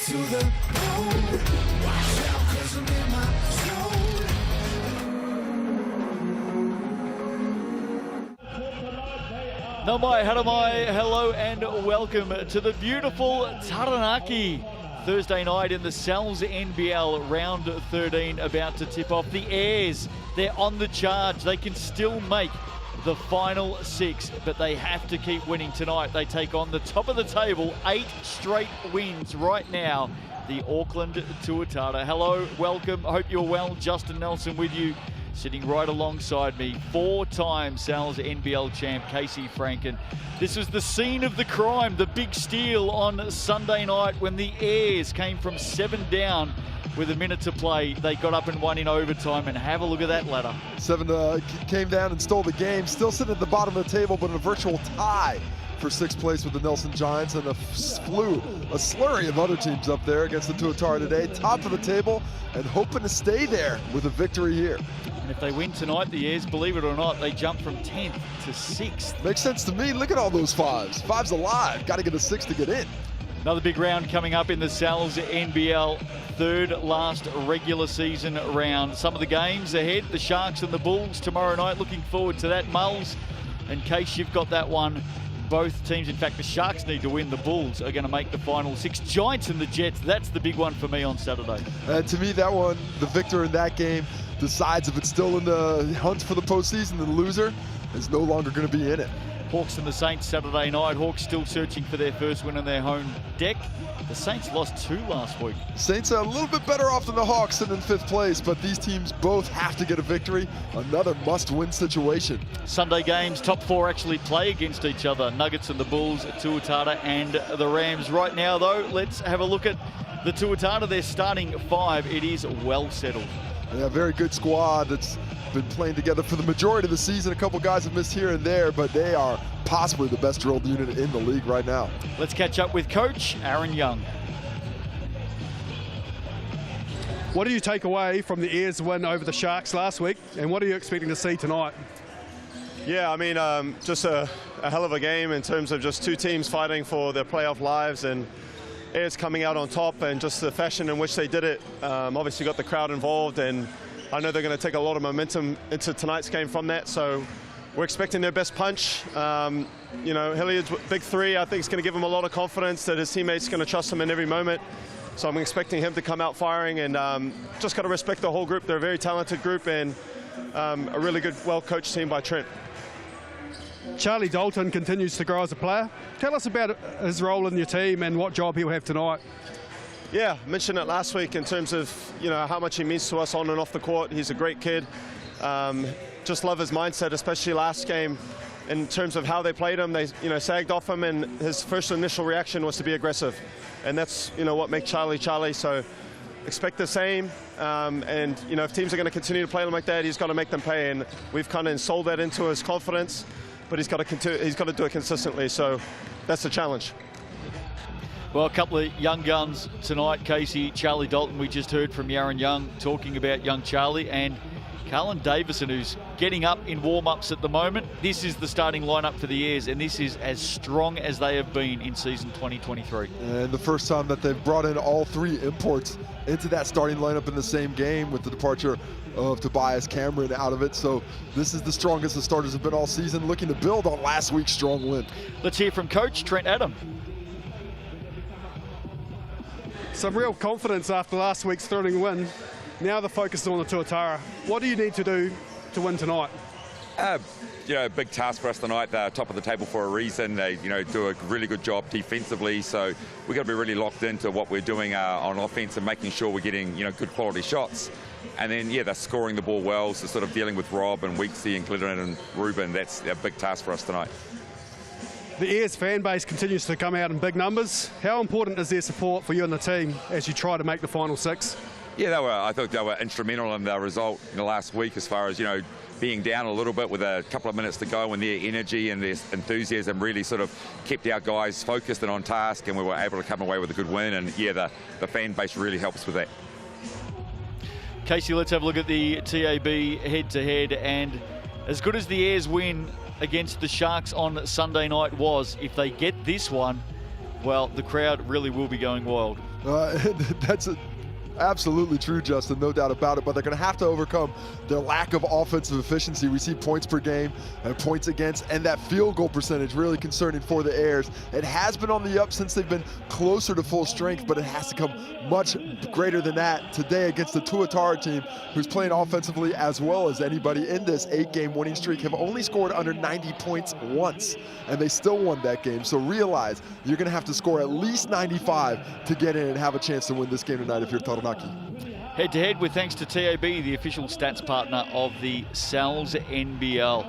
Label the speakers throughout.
Speaker 1: to the bone. Watch out, 'cause I'm in my zone.
Speaker 2: Nau mai, hara mai, hello and welcome to the beautiful Taranaki. Thursday night in the NZNBL round 13 about to tip off. The Airs, they're on the charge. They can still make the final six, but they have to keep winning tonight. They take on the top of the table, 8 straight wins right now, the Auckland Tuatara. Hello, welcome, hope you're well. Justin Nelson with you, sitting right alongside me, 4-time Sal's NBL champ, Casey Franken. This was the scene of the crime, the big steal on Sunday night when the Airs came from 7 down with a minute to play. They got up and won in overtime, and have a look at that ladder.
Speaker 3: 7 came down and stole the game, still sitting at the bottom of the table, but in a virtual tie for 6th place with the Nelson Giants, and a slurry of other teams up there against the Tuatara today. Top of the table and hoping to stay there with a victory here.
Speaker 2: And if they win tonight, the Airs, believe it or not, they jump from 10th to 6th.
Speaker 3: Makes sense to me. Look at all those fives. Fives alive. Got to get a 6 to get in.
Speaker 2: Another big round coming up in the Sal's NBL, third last regular season round. Some of the games ahead, the Sharks and the Bulls tomorrow night. Looking forward to that. Mulls, in case you've got that one, both teams, in fact, the Sharks need to win. The Bulls are going to make the final 6. Giants and the Jets, that's the big one for me on Saturday.
Speaker 3: To me, that one, the victor in that game decides if it's still in the hunt for the postseason. The loser is no longer going to be in it.
Speaker 2: Hawks and the Saints Saturday night. Hawks still searching for their first win on their home deck. The Saints lost 2 last week.
Speaker 3: Saints are a little bit better off than the Hawks, sitting in 5th place, but these teams both have to get a victory. Another must-win situation.
Speaker 2: Sunday games, top 4 actually play against each other. Nuggets and the Bulls, Tuatara and the Rams. Right now, though, let's have a look at the Tuatara. They're starting 5. It is well settled.
Speaker 3: Yeah, very good squad that's been playing together for the majority of the season. A couple guys have missed here and there, but they are possibly the best drilled unit in the league right now.
Speaker 2: Let's catch up with Coach Aaron Young.
Speaker 4: What do you take away from the Airs win over the Sharks last week, and what are you expecting to see tonight?
Speaker 5: Yeah, I mean, just a hell of a game in terms of just 2 teams fighting for their playoff lives, and Airs coming out on top, and just the fashion in which they did it. Obviously got the crowd involved, and I know they're going to take a lot of momentum into tonight's game from that, so we're expecting their best punch. You know, Hilliard's big 3, I think, is going to give him a lot of confidence that his teammates are going to trust him in every moment. So I'm expecting him to come out firing, and just got to respect the whole group. They're a very talented group, and a really good, well-coached team by Trent.
Speaker 4: Charlie Dalton continues to grow as a player. Tell us about his role in your team and what job he'll have tonight.
Speaker 5: Yeah, mentioned it last week in terms of, you know, how much he means to us on and off the court. He's a great kid. Just love his mindset, especially last game. In terms of how they played him, they, you know, sagged off him, and his first initial reaction was to be aggressive. And that's, you know, what makes Charlie Charlie. So expect the same. And, you know, if teams are going to continue to play him like that, he's got to make them pay. And we've kind of installed that into his confidence, but he's got to do it consistently. So that's the challenge.
Speaker 2: Well, a couple of young guns tonight, Casey. Charlie Dalton, we just heard from Aaron Young talking about young Charlie, and Carlin Davison, who's getting up in warm-ups at the moment. This is the starting lineup for the Airs, and this is as strong as they have been in season 2023.
Speaker 3: And the first time that they've brought in all 3 imports into that starting lineup in the same game, with the departure of Tobias Cameron out of it. So this is the strongest the starters have been all season, looking to build on last week's strong win.
Speaker 2: Let's hear from Coach Trent Adam.
Speaker 4: Some real confidence after last week's thrilling win. Now the focus is on the Tuatara. What do you need to do to win tonight?
Speaker 6: You know, big task for us tonight. They're top of the table for a reason. They, you know, do a really good job defensively. So we've got to be really locked into what we're doing on offense and making sure we're getting, you know, good quality shots. And then, yeah, they're scoring the ball well. So sort of dealing with Rob and Weeksy and Glidden and Ruben, that's a big task for us tonight.
Speaker 4: The Airs fan base continues to come out in big numbers. How important is their support for you and the team as you try to make the final 6?
Speaker 6: Yeah, I thought they were instrumental in the result in the last week, as far as, you know, being down a little bit with a couple of minutes to go, and their energy and their enthusiasm really sort of kept our guys focused and on task, and we were able to come away with a good win. And yeah, the fan base really helps with that.
Speaker 2: Casey, let's have a look at the TAB head-to-head, and as good as the Airs win against the Sharks on Sunday night was, if they get this one, well, the crowd really will be going wild.
Speaker 3: That's absolutely true, Justin, no doubt about it, but they're going to have to overcome their lack of offensive efficiency. We see points per game and points against, and that field goal percentage really concerning for the Airs. It has been on the up since they've been closer to full strength, but it has to come much greater than that today against the Tuatara team, who's playing offensively as well as anybody in this 8-game winning streak, have only scored under 90 points once, and they still won that game. So realize you're going to have to score at least 95 to get in and have a chance to win this game tonight if you're Taranaki.
Speaker 2: Head-to-head with thanks to TAB, the official stats partner of the Sal's NBL.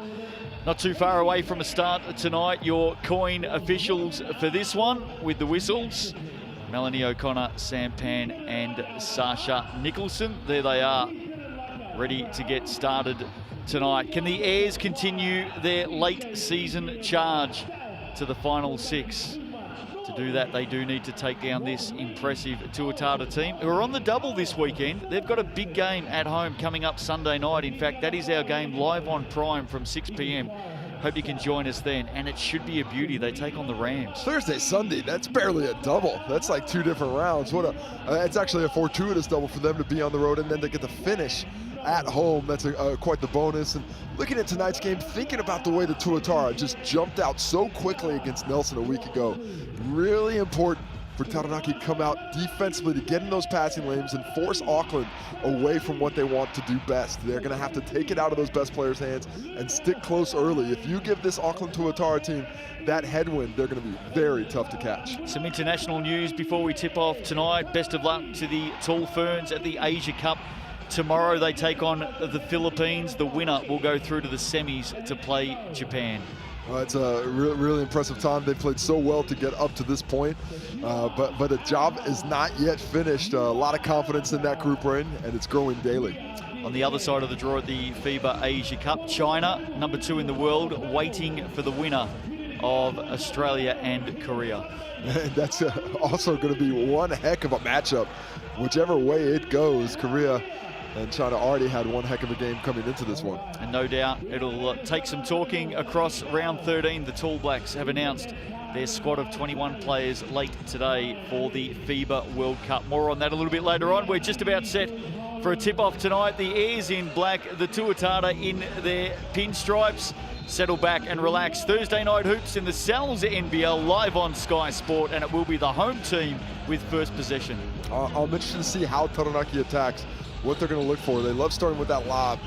Speaker 2: Not too far away from a start tonight. Your coin officials for this one with the whistles: Melanie O'Connor, Sampan and Sasha Nicholson. There they are, ready to get started tonight. Can the Airs continue their late season charge to the final 6? To do that, they do need to take down this impressive Tuatara team, who are on the double this weekend. They've got a big game at home coming up Sunday night. In fact, that is our game live on Prime from 6 p.m. Hope you can join us then, and it should be a beauty. They take on the Rams.
Speaker 3: Thursday, Sunday, that's barely a double. That's like 2 different rounds. It's actually a fortuitous double for them to be on the road and then to get the finish at home. That's quite the bonus. And looking at tonight's game, thinking about the way the Tuatara just jumped out so quickly against Nelson a week ago, really important for Taranaki to come out defensively to get in those passing lanes and force Auckland away from what they want to do best. They're going to have to take it out of those best players' hands and stick close early. If you give this Auckland Tuatara team that headwind, they're going to be very tough to catch.
Speaker 2: Some international news before we tip off tonight. Best of luck to the Tall Ferns at the Asia Cup. Tomorrow they take on the Philippines. The winner will go through to the semis to play Japan.
Speaker 3: It's a really impressive time. They played so well to get up to this point, but the job is not yet finished. A lot of confidence in that group we're in, and it's growing daily.
Speaker 2: On the other side of the draw at the FIBA Asia Cup, China, number 2 in the world, waiting for the winner of Australia and Korea.
Speaker 3: And that's also going to be one heck of a matchup. Whichever way it goes, Korea and China already had one heck of a game coming into this one.
Speaker 2: And no doubt it'll take some talking across round 13. The Tall Blacks have announced their squad of 21 players late today for the FIBA World Cup. More on that a little bit later on. We're just about set for a tip-off tonight. The Airs in black, the Tuatara in their pinstripes. Settle back and relax. Thursday night hoops in the Sal's NBL live on Sky Sport, and it will be the home team with first possession.
Speaker 3: I'm interested to see how Taranaki attacks, what they're going to look for. They love starting with that lob.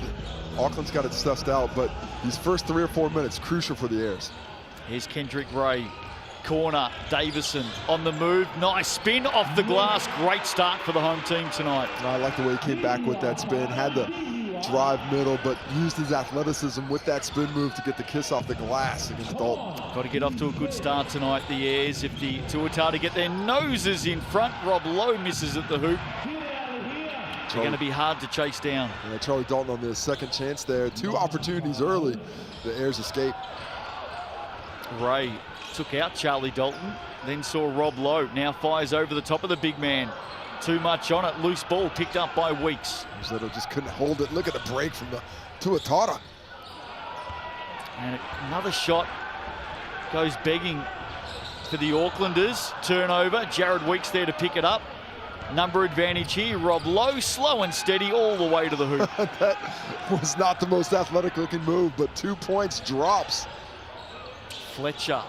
Speaker 3: Auckland's got it sussed out, but these first 3 or 4 minutes, crucial for the Airs.
Speaker 2: Here's Kendrick Ray. Corner, Davison on the move. Nice spin off the glass. Great start for the home team tonight.
Speaker 3: I like the way he came back with that spin. Had the drive middle, but used his athleticism with that spin move to get the kiss off the glass against Dalton.
Speaker 2: Got to get off to a good start tonight, the Airs. If the Tuatara get their noses in front, Rob Lowe misses at the hoop. They're going to be hard to chase down.
Speaker 3: Yeah, Charlie Dalton on the second chance there. 2 opportunities early. The Airs escape.
Speaker 2: Ray took out Charlie Dalton, then saw Rob Lowe. Now fires over the top of the big man. Too much on it. Loose ball picked up by Weeks.
Speaker 3: Zeta just couldn't hold it. Look at the break from the Tuatara.
Speaker 2: And another shot goes begging for the Aucklanders. Turnover. Jared Weeks there to pick it up. Number advantage here. Rob Lowe, slow and steady all the way to the hoop.
Speaker 3: That was not the most athletic looking move, but 2 points drops.
Speaker 2: Fletcher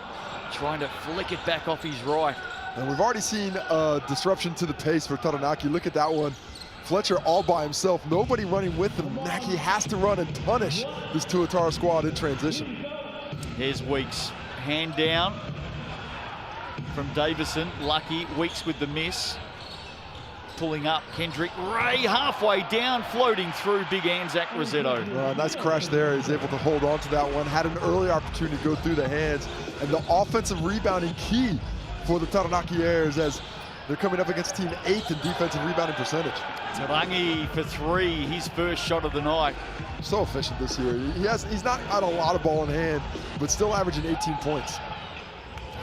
Speaker 2: trying to flick it back off his right.
Speaker 3: And we've already seen a disruption to the pace for Taranaki. Look at that one. Fletcher all by himself, nobody running with him. Naki has to run and punish this Tuatara squad in transition.
Speaker 2: Here's Weeks, hand down from Davison. Lucky, Weeks with the miss. Pulling up, Kendrick Ray halfway down, floating through big Anzac Rosetto.
Speaker 3: Nice crash there. He's able to hold on to that one. Had an early opportunity to go through the hands. And the offensive rebounding key for the Taranaki Airs as they're coming up against team 8th in defensive rebounding percentage.
Speaker 2: Tarangi for 3, his first shot of the night.
Speaker 3: So efficient this year. He's not got a lot of ball in hand, but still averaging 18 points.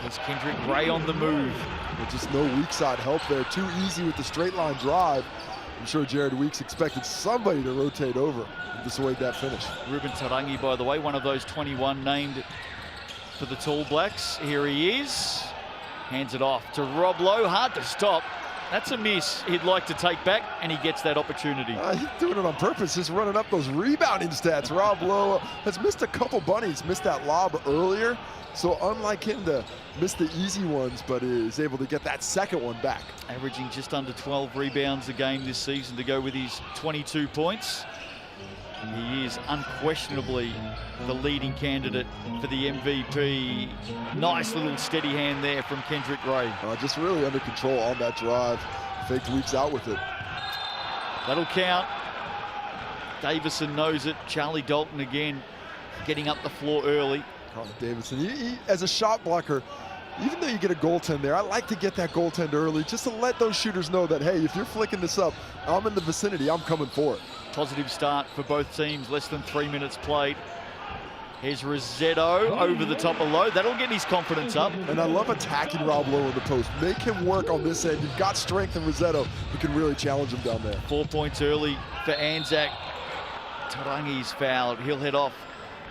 Speaker 2: There's Kendrick Ray on the move.
Speaker 3: But just no weak side help there. Too easy with the straight line drive. I'm sure Jared Weeks expected somebody to rotate over and dissuade that finish.
Speaker 2: Ruben Tarangi, by the way, one of those 21 named for the Tall Blacks. Here he is. Hands it off to Rob Lowe, hard to stop. That's a miss he'd like to take back, and he gets that opportunity.
Speaker 3: He's doing it on purpose, just running up those rebounding stats. Rob Lowe has missed a couple bunnies, missed that lob earlier. So unlike him to miss the easy ones, but is able to get that second one back.
Speaker 2: Averaging just under 12 rebounds a game this season to go with his 22 points. He is unquestionably the leading candidate for the MVP. Nice little steady hand there from Kendrick Ray.
Speaker 3: Just really under control on that drive. Faked Weeks out with it.
Speaker 2: That'll count. Davison knows it. Charlie Dalton again getting up the floor early.
Speaker 3: Colin Davison, he, as a shot blocker, even though you get a goaltend there, I like to get that goaltend early just to let those shooters know that, hey, if you're flicking this up, I'm in the vicinity, I'm coming for it.
Speaker 2: Positive start for both teams, less than 3 minutes played. Here's Rossetto over the top of Lowe. That'll get his confidence up.
Speaker 3: And I love attacking Rob Lowe in the post. Make him work on this end. You've got strength in Rossetto who can really challenge him down there.
Speaker 2: 4 points early for Anzac. Tarangi's fouled. He'll head off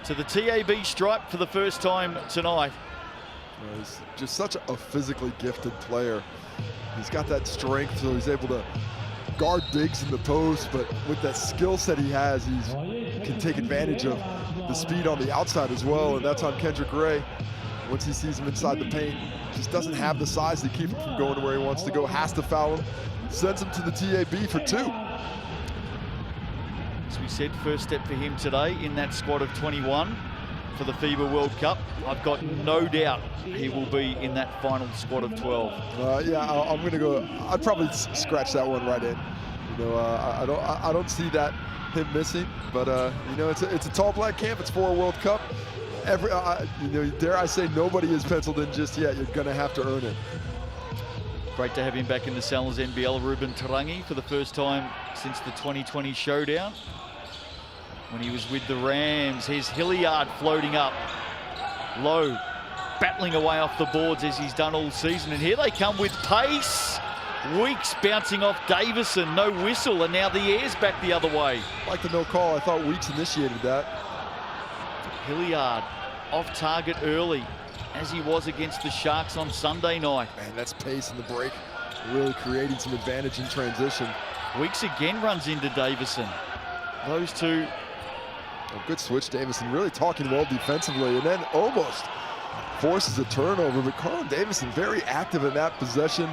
Speaker 2: to the TAB stripe for the first time tonight.
Speaker 3: He's just such a physically gifted player. He's got that strength, so he's able to guard bigs in the post, but with that skill set he has, he can take advantage of the speed on the outside as well, and that's on Kendrick Ray. Once he sees him inside the paint, just doesn't have the size to keep him from going to where he wants to go, has to foul him, sends him to the TAB for 2.
Speaker 2: As we said, first step for him today in that squad of 21 for the FIBA World Cup. I've got no doubt he will be in that final squad of 12.
Speaker 3: Yeah, I'm going to go. I'd probably scratch that one right in. You know, I don't see that him missing. But you know, it's a tall black camp. It's for a World Cup. You know, dare I say, nobody is penciled in just yet. You're going to have to earn it.
Speaker 2: Great to have him back in the Sal's NBL. Ruben Tarangi for the first time since the 2020 showdown when he was with the Rams. Here's Hilliard floating up. Lowe battling away off the boards as he's done all season. And here they come with pace. Weeks bouncing off Davison. No whistle, and now the air's back the other way.
Speaker 3: Like the no call. I thought Weeks initiated that.
Speaker 2: Hilliard off target early, as he was against the Sharks on Sunday night.
Speaker 3: Man, that's pace in the break. Really creating some advantage in transition.
Speaker 2: Weeks again runs into Davison. Those two.
Speaker 3: A good switch, Davison really talking well defensively, and then almost forces a turnover, but Colin Davison very active in that possession,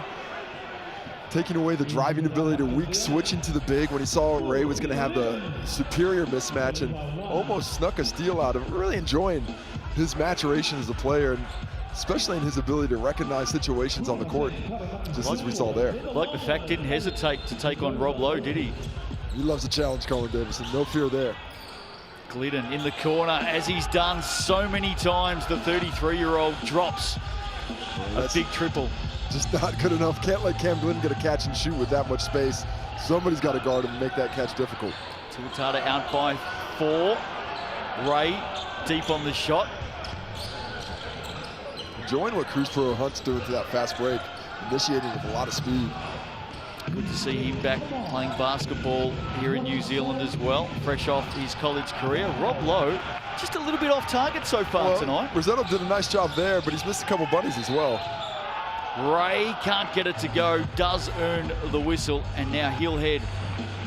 Speaker 3: taking away the driving ability to Weeks, switching to the big when he saw Ray was going to have the superior mismatch, and almost snuck a steal out of it. Really enjoying his maturation as a player, and especially in his ability to recognize situations on the court, just as we saw there.
Speaker 2: Like the fact, didn't hesitate to take on Rob Lowe, did he?
Speaker 3: He loves a challenge, Colin Davison, no fear there.
Speaker 2: Glidden in the corner, as he's done so many times. The 33-year-old drops a big triple.
Speaker 3: Just not good enough. Can't let Cam Glidden get a catch and shoot with that much space. Somebody's got to guard him and make that catch difficult.
Speaker 2: Tuatara out by 4. Ray deep on the shot.
Speaker 3: Enjoying what Cruz Pro Hunt's doing to that fast break, initiating with a lot of speed.
Speaker 2: Good to see him back playing basketball here in New Zealand as well, fresh off his college career. Rob Lowe, just a little bit off target so far tonight.
Speaker 3: Rossetto did a nice job there, but he's missed a couple bunnies as well.
Speaker 2: Ray can't get it to go, does earn the whistle, and now he'll head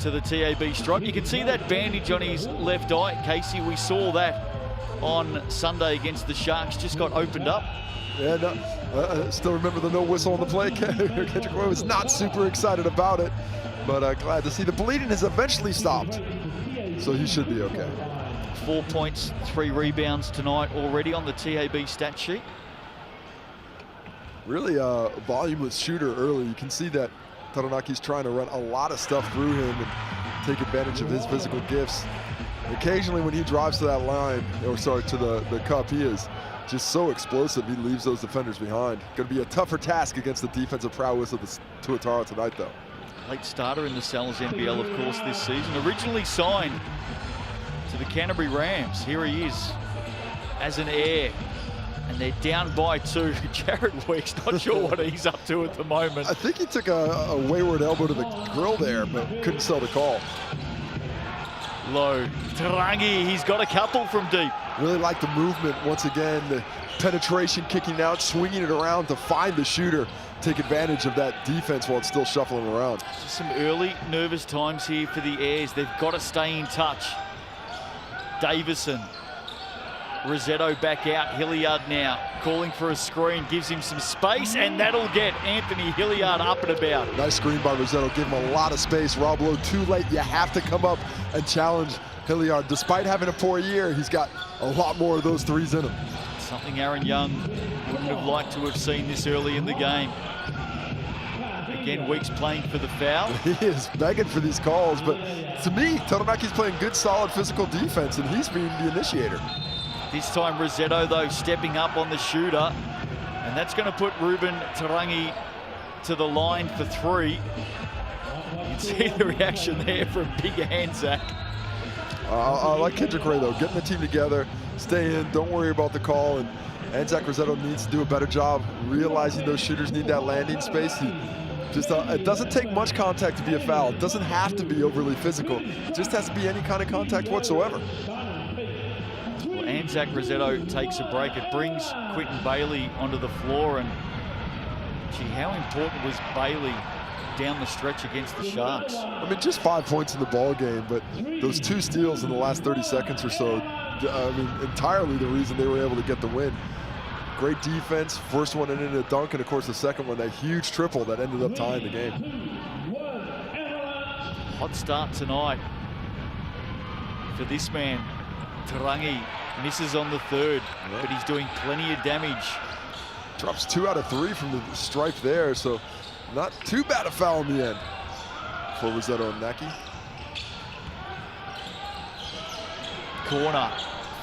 Speaker 2: to the TAB stripe. You can see that bandage on his left eye, Casey. We saw that on Sunday against the Sharks, just got opened up.
Speaker 3: Yeah, no, still remember the no whistle on the play. Kendrick Ray was not super excited about it, but glad to see the bleeding has eventually stopped, so he should be okay.
Speaker 2: 4 points, 3 rebounds tonight already on the TAB stat sheet.
Speaker 3: Really a voluminous shooter early. You can see that Taranaki's trying to run a lot of stuff through him and take advantage of his physical gifts. Occasionally when he drives to that line, or sorry, to the cup, he is just so explosive, he leaves those defenders behind. Going to be a tougher task against the defensive prowess of the Tuatara tonight, though.
Speaker 2: Late starter in the Sal's NBL, of course, this season. Originally signed to the Canterbury Rams. Here he is as an heir. And they're down by 2. Jared Weeks, not sure what he's up to at the moment.
Speaker 3: I think he took a wayward elbow to the grill there, but couldn't sell the call.
Speaker 2: Low. Tarangi, he's got a couple from deep.
Speaker 3: Really like the movement once again, the penetration, kicking out, swinging it around to find the shooter, take advantage of that defense while it's still shuffling around.
Speaker 2: Just some early nervous times here for the Airs. They've got to stay in touch. Davison, Rosetto back out, Hilliard now calling for a screen, gives him some space, and that'll get Anthony Hilliard up and about.
Speaker 3: Nice screen by Rosetto, give him a lot of space. Rob Lowe too late, you have to come up and challenge Hilliard. Despite having a poor year, he's got a lot more of those threes in him.
Speaker 2: Something Aaron Young wouldn't have liked to have seen this early in the game. Again, Weeks playing for the foul.
Speaker 3: He is begging for these calls, but to me, Taranaki's playing good, solid physical defense, and he's being the initiator.
Speaker 2: This time Rosetto, though, stepping up on the shooter, and that's going to put Ruben Tarangi to the line for three. You can see the reaction there from Big Anzac.
Speaker 3: I like Kendrick Ray, though, getting the team together, stay in, don't worry about the call, and Anzac Rosetto needs to do a better job realizing those shooters need that landing space. It doesn't take much contact to be a foul. It doesn't have to be overly physical. It just has to be any kind of contact whatsoever.
Speaker 2: Well, Anzac Rosetto takes a break. It brings Quinton Bailey onto the floor, and gee, how important was Bailey down the stretch against the Sharks?
Speaker 3: I mean, just 5 points in the ball game, but those 2 steals in the last 30 seconds or so, I mean, entirely the reason they were able to get the win. Great defense, first one in a dunk, and of course the second one, that huge triple that ended up tying the game.
Speaker 2: Hot start tonight for this man. Tarangi misses on the third, but he's doing plenty of damage.
Speaker 3: Drops 2 out of 3 from the stripe there, so not too bad a foul in the end for Rosetto and Naki.
Speaker 2: Corner,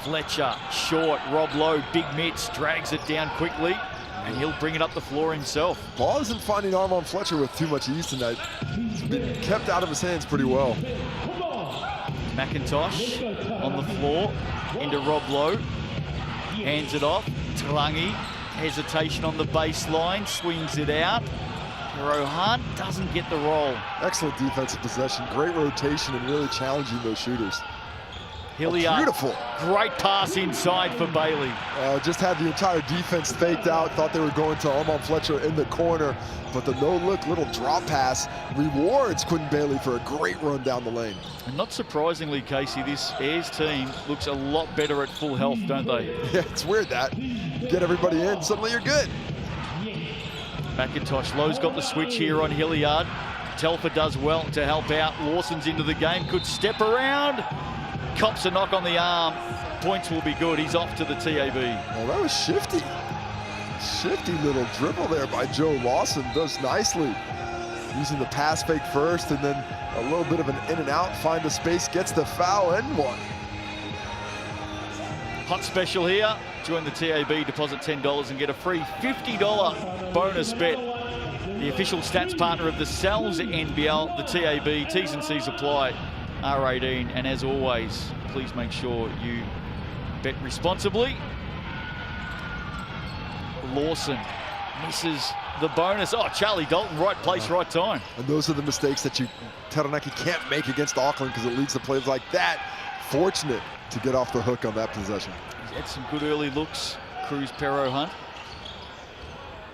Speaker 2: Fletcher, short, Rob Lowe, big mitts, drags it down quickly, and he'll bring it up the floor himself.
Speaker 3: Ball isn't finding Armand Fletcher with too much ease tonight. It's been kept out of his hands pretty well.
Speaker 2: McIntosh on the floor, into Rob Lowe, hands it off, Tarangi, hesitation on the baseline, swings it out. Pero Hunt doesn't get the roll.
Speaker 3: Excellent defensive possession, great rotation, and really challenging those shooters.
Speaker 2: Hilliard,
Speaker 3: beautiful.
Speaker 2: Great pass inside for Bailey.
Speaker 3: Just had the entire defense faked out, thought they were going to Armand Fletcher in the corner, but the no-look little drop pass rewards Quinton Bailey for a great run down the lane.
Speaker 2: And not surprisingly, Casey, this Airs team looks a lot better at full health, don't they?
Speaker 3: Yeah, it's weird that. Get everybody in, suddenly you're good.
Speaker 2: McIntosh, Lowe's got the switch here on Hilliard. Telfer does well to help out. Lawson's into the game, could step around. Cops a knock on the arm. Points will be good. He's off to the TAB.
Speaker 3: Oh, that was shifty. Shifty little dribble there by Joe Lawson. Does nicely. Using the pass fake first and then a little bit of an in and out. Find the space, gets the foul and one. Hot
Speaker 2: special here. Join the TAB, deposit $10 and get a free $50 bonus bet. The official stats partner of the Cells NBL, the TAB. T's and C's apply. R18, and as always, please make sure you bet responsibly. Lawson misses the bonus. Oh, Charlie Dalton, right place, right time.
Speaker 3: And those are the mistakes that Taranaki can't make against Auckland because it leads to plays like that. Fortunate to get off the hook on that possession.
Speaker 2: He's had some good early looks, Cruz Pero Hunt.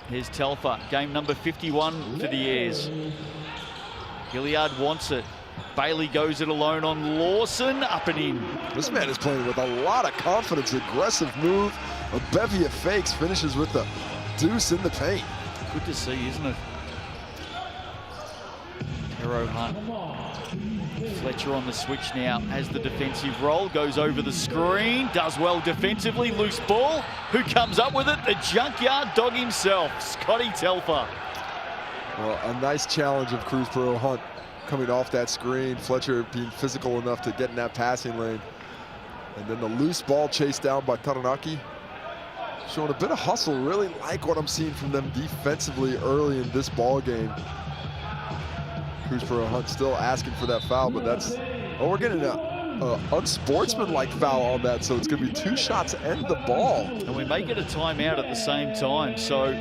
Speaker 2: Here's Telfer, game number 51 for the Airs. Hilliard wants it. Bailey goes it alone on Lawson, up and in.
Speaker 3: This man is playing with a lot of confidence, aggressive move, a bevy of fakes, finishes with the deuce in the paint.
Speaker 2: Good to see, isn't it? Pero Hunt. Fletcher on the switch now, has the defensive roll, goes over the screen, does well defensively, loose ball. Who comes up with it? The junkyard dog himself, Scotty Telfer.
Speaker 3: Well, a nice challenge of Cruz Pero Hunt coming off that screen. Fletcher being physical enough to get in that passing lane. And then the loose ball chased down by Taranaki. Showing a bit of hustle. Really like what I'm seeing from them defensively early in this ball game. Cruz Pero Hunt still asking for that foul, but that's, oh, we're getting an unsportsmanlike foul on that, so it's going to be 2 shots and the ball.
Speaker 2: And we may get a timeout at the same time, so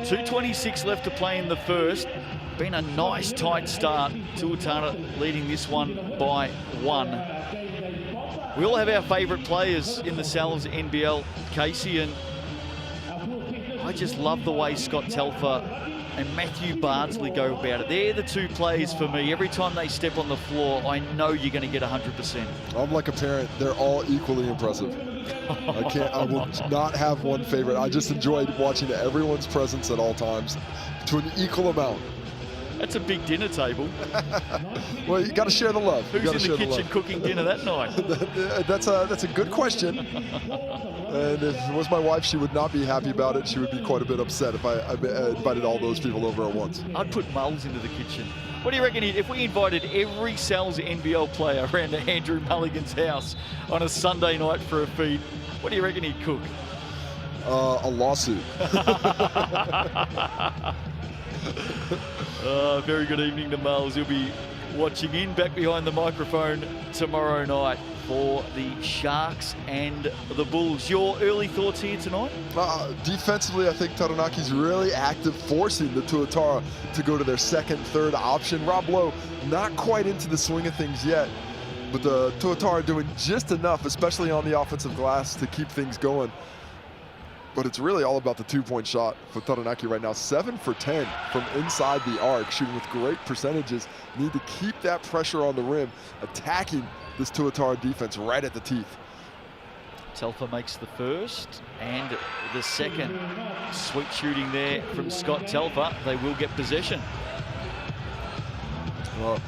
Speaker 2: 2:26 left to play in the first. Been a nice tight start. Tuatara leading this one by 1. We all have our favourite players in the Sal's NBL, Casey, and I just love the way Scott Telfer and Matthew Bardsley go about it. They're the two players for me. Every time they step on the floor, I know you're going to get 100%.
Speaker 3: I'm like a parent. They're all equally impressive. I will not have one favorite. I just enjoyed watching everyone's presence at all times to an equal amount.
Speaker 2: That's a big dinner table.
Speaker 3: Well, you got to share the love.
Speaker 2: Who's in the kitchen cooking dinner that night?
Speaker 3: That's a good question. And if it was my wife, she would not be happy about it. She would be quite a bit upset if I invited all those people over at once.
Speaker 2: I'd put Mulls into the kitchen. What do you reckon if we invited every Sal's NBL player around to Andrew Mulligan's house on a Sunday night for a feed? What do you reckon he'd cook?
Speaker 3: A lawsuit.
Speaker 2: Very good evening to Mulls. He'll be watching in back behind the microphone tomorrow night for the Sharks and the Bulls. Your early thoughts here tonight?
Speaker 3: Defensively, I think Taranaki's really active, forcing the Tuatara to go to their second, third option. Rob Lowe not quite into the swing of things yet, but the Tuatara doing just enough, especially on the offensive glass, to keep things going. But it's really all about the two-point shot for Taranaki right now. 7 for 10 from inside the arc, shooting with great percentages. Need to keep that pressure on the rim, attacking this Tuatara defense right at the teeth.
Speaker 2: Telfer makes the first and the second. Sweet shooting there from Scott Telfer. They will get possession.
Speaker 3: Well,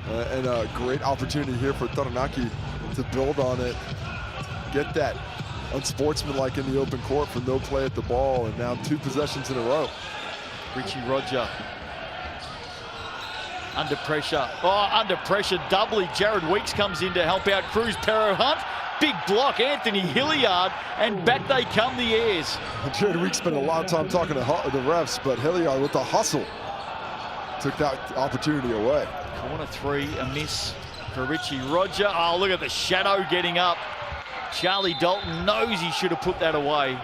Speaker 3: and a great opportunity here for Taranaki to build on it. Get that unsportsmanlike in the open court for no play at the ball, and now 2 possessions in a row.
Speaker 2: Richie Roger under pressure. Oh, under pressure doubly. Jared Weeks comes in to help out Cruz. Pero Hunt, big block. Anthony Hilliard, and back they come the Airs.
Speaker 3: Jared Weeks spent a lot of time talking to the refs, but Hilliard with the hustle took that opportunity away.
Speaker 2: Corner 3, a miss for Richie Roger. Oh, look at the shadow getting up. Charlie Dalton knows he should have put that away.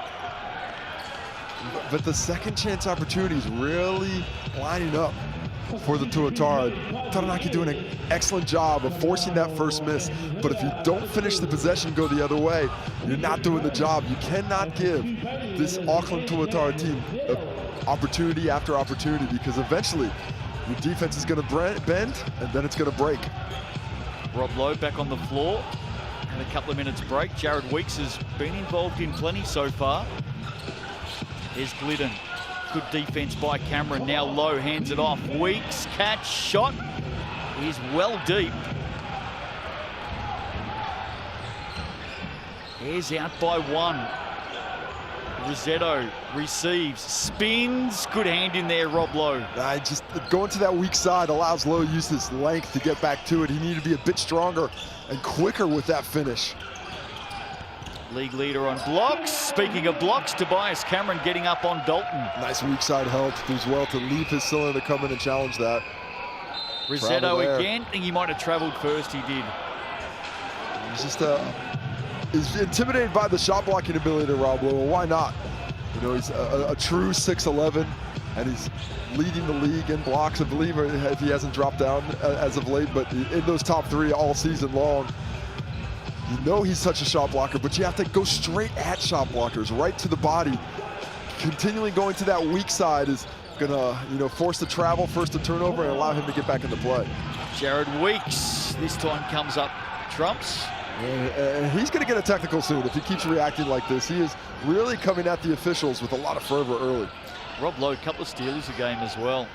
Speaker 3: But the second chance opportunities really lining up for the Tuatara. Taranaki doing an excellent job of forcing that first miss. But if you don't finish the possession, go the other way, you're not doing the job. You cannot give this Auckland Tuatara team opportunity after opportunity, because eventually your defense is going to bend and then it's going to break.
Speaker 2: Rob Lowe back on the floor. And a couple of minutes break. Jared Weeks has been involved in plenty so far. There's Glidden. Good defense by Cameron. Now Lowe hands it off. Weeks, catch, shot is well deep. Airs out by 1. Rosetto receives, spins. Good hand in there, Rob Lowe.
Speaker 3: Just going to that weak side allows Lowe to use his length to get back to it. He needed to be a bit stronger and quicker with that finish.
Speaker 2: League leader on blocks. Speaking of blocks, Tobias Cameron getting up on Dalton.
Speaker 3: Nice weak side help as well to leave his cylinder to come in and challenge that.
Speaker 2: Rosetto again. I think he might have traveled first. He did.
Speaker 3: He's just is intimidated by the shot blocking ability of Rob Lowe. Well, why not? You know, he's a true 6'11", and he's leading the league in blocks, I believe, if he hasn't dropped down as of late, but in those top 3 all season long. You know he's such a shot blocker, but you have to go straight at shot blockers, right to the body. Continually going to that weak side is gonna, force the travel, first the turnover, and allow him to get back into play.
Speaker 2: Jared Weeks this time comes up trumps.
Speaker 3: And he's going to get a technical soon if he keeps reacting like this. He is really coming at the officials with a lot of fervor early.
Speaker 2: Rob Lowe, a couple of steals a game as well.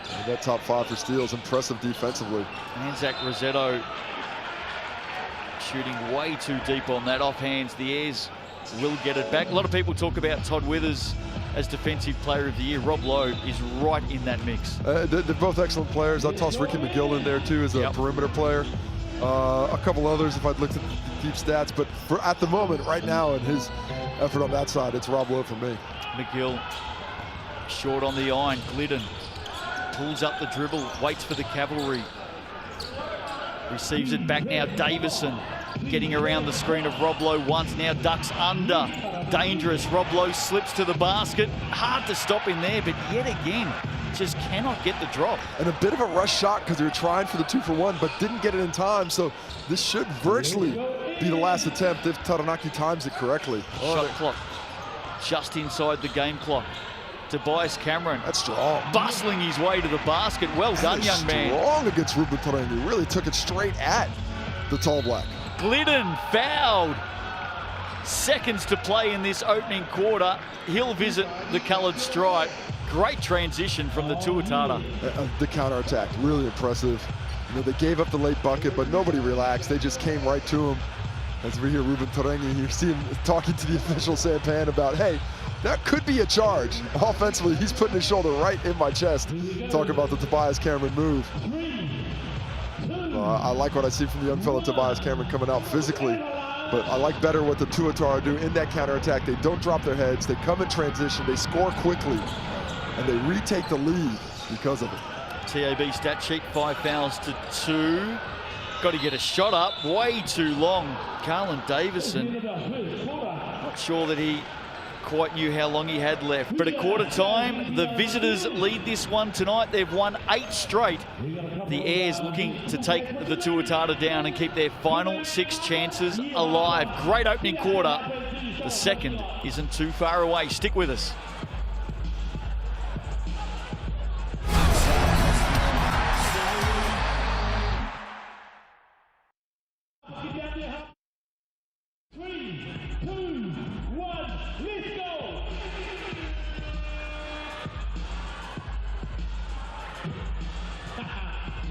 Speaker 3: And that top 5 for steals, impressive defensively.
Speaker 2: And Zach Rosetto shooting way too deep on that offhands. The Airs will get it back. A lot of people talk about Todd Withers as Defensive Player of the Year. Rob Lowe is right in that mix.
Speaker 3: They're both excellent players. I'll toss Ricky McGill in there too as a perimeter player. A couple others if I'd looked at the deep stats, but at the moment, right now, in his effort on that side, it's Rob Lowe for me.
Speaker 2: McGill short on the iron. Glidden pulls up the dribble, waits for the cavalry. Receives it back now. Davison getting around the screen of Rob Lowe once, now ducks under. Dangerous. Rob Lowe slips to the basket. Hard to stop in there, but yet again, just cannot get the drop.
Speaker 3: And a bit of a rush shot because they were trying for the 2-for-1, but didn't get it in time. So this should virtually be the last attempt if Taranaki times it correctly.
Speaker 2: Shot clock just inside the game clock. Tobias Cameron.
Speaker 3: That's strong.
Speaker 2: Bustling his way to the basket. Well done, young man.
Speaker 3: Strong against Ruben Taranaki. Really took it straight at the tall black.
Speaker 2: Glidden fouled. Seconds to play in this opening quarter. He'll visit the coloured stripe. Great transition from the Tuatara.
Speaker 3: The counterattack, really impressive. You know, they gave up the late bucket, but nobody relaxed. They just came right to him. As we hear Ruben Taranaki, you see him talking to the official Sampan about, hey, that could be a charge. Offensively, he's putting his shoulder right in my chest. Talk about the Tobias Cameron move. I like what I see from the young fellow Tobias Cameron coming out physically, but I like better what the Tuatara do in that counterattack. They don't drop their heads. They come in transition. They score quickly, and they retake the lead because of it.
Speaker 2: TAB stat sheet, 5 fouls to 2. Got to get a shot up, way too long. Carlin Davison, not sure that he quite knew how long he had left. But at quarter time, the visitors lead this one tonight. They've won 8 straight. The Airs looking to take the Tuatara down and keep their final 6 chances alive. Great opening quarter. The second isn't too far away. Stick with us.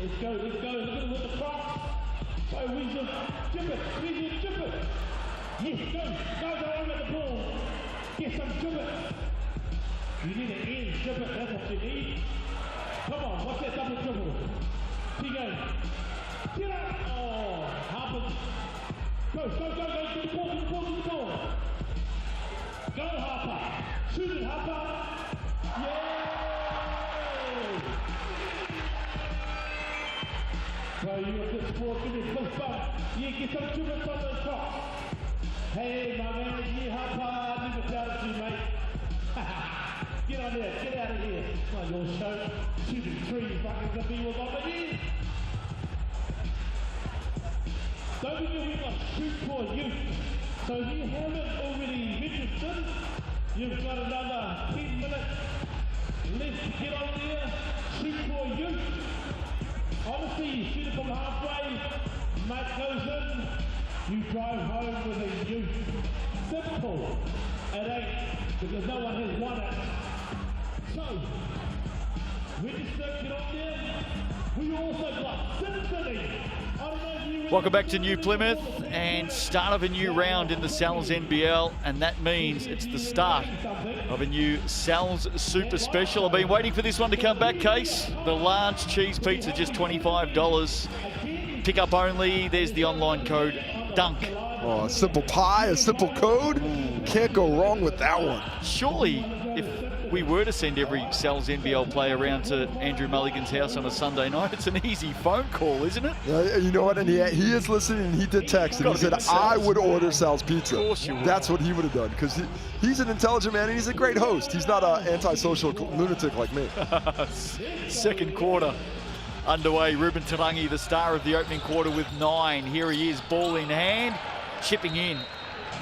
Speaker 7: Let's go, look at him with the cross. So we just chip it. Yes, go on at the ball. Get some chip it. You need an end chip it, that's what you need. Come on, what's that double dribble? Keep going. Get up. Oh, Harper. Go, to the ball. Go, Harper. Shoot it, Harper. Yeah. So you got this ball, give me a push bump. Yeah, get some triples on those shots. Hey, my man, yeah, Harper, leave it down to you, mate. Get on there, get out of here. It's not your show. Shooting trees, fucking the bee was on the end. Don't forget we got shoot for youth. So if you haven't already registered, you've got another 10 minutes left to get on there. Shoot for youth. Obviously, you shoot it from halfway, mate goes in, you drive home with a youth. Simple. It ain't, because no one has won it. So, register, get on there. We also got Symphony.
Speaker 2: Welcome back to New Plymouth and start of a new round in the Sal's NBL, and that means it's the start of a new Sal's Super Special. I've been waiting for this one to come back, Case. The large cheese pizza, just $25. Pick up only. There's the online code DUNK.
Speaker 3: Oh, a simple pie, a simple code. Can't go wrong with that one.
Speaker 2: Surely, if we were to send every Sal's NBL player around to Andrew Mulligan's house on a Sunday night, it's an easy phone call, isn't it?
Speaker 3: Yeah, you know what? And he is listening, and he did text, and he said, I would order Sal's Pizza.
Speaker 2: Of course you would.
Speaker 3: That's what he would have done, because he's an intelligent man, and he's a great host. He's not an antisocial lunatic like me.
Speaker 2: Second quarter underway. Ruben Taranaki, the star of the opening quarter, with 9. Here he is, ball in hand, chipping in.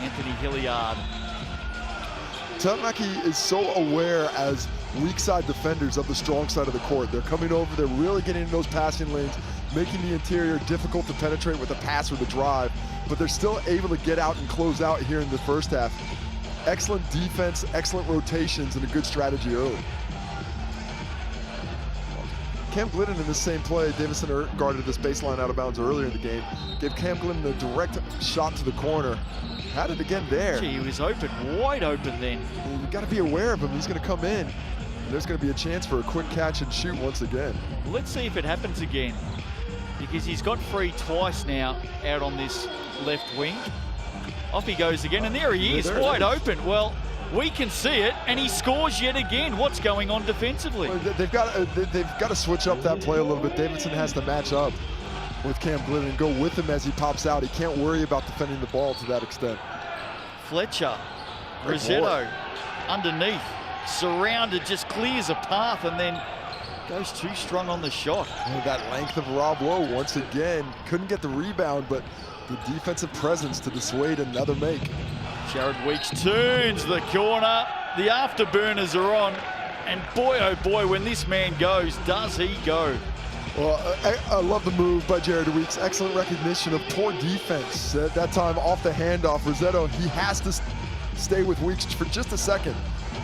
Speaker 2: Anthony Hilliard.
Speaker 3: Taranaki is so aware as weak side defenders of the strong side of the court. They're coming over, they're really getting in those passing lanes, making the interior difficult to penetrate with a pass or the drive, but they're still able to get out and close out here in the first half. Excellent defense, excellent rotations, and a good strategy early. Cam Glidden in the same play, Davison guarded this baseline out of bounds earlier in the game, gave Cam Glidden a direct shot to the corner. Had it again there.
Speaker 2: Gee, he was open, wide open then.
Speaker 3: You've got to be aware of him. He's going to come in. And there's going to be a chance for a quick catch and shoot once again.
Speaker 2: Let's see if it happens again, because he's got free twice now out on this left wing. Off he goes again, and there he is, wide open. Well, we can see it, and he scores yet again. What's going on defensively?
Speaker 3: Well, they've got to switch up that play a little bit. Davidson has to match up with Cam Glidden and go with him as he pops out. He can't worry about defending the ball to that extent.
Speaker 2: Fletcher, Rossetto, underneath, surrounded, just clears a path, and then Goes too strong on the shot.
Speaker 3: And that length of Rob Lowe once again. Couldn't get the rebound, but the defensive presence to dissuade another make.
Speaker 2: Jared Weeks turns the corner. The afterburners are on. And boy, oh boy, when this man goes, does he go.
Speaker 3: Well, I love the move by Jared Weeks. Excellent recognition of poor defense. At that time, off the handoff, Rossetto, he has to stay with Weeks for just a second.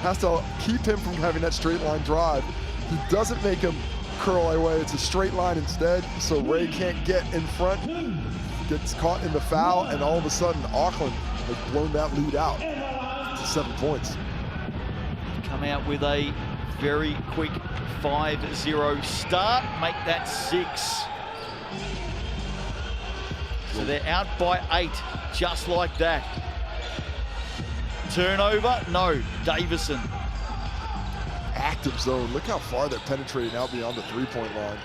Speaker 3: Has to keep him from having that straight line drive. He doesn't make him curl away. It's a straight line instead, so Ray can't get in front. Gets caught in the foul, and all of a sudden, Auckland has blown that lead out to 7 points.
Speaker 2: Come out with a very quick 5-0 start, make that 6. So they're out by 8, just like that. Turnover, no, Davison.
Speaker 3: Active zone, look how far they're penetrating out beyond the three-point line.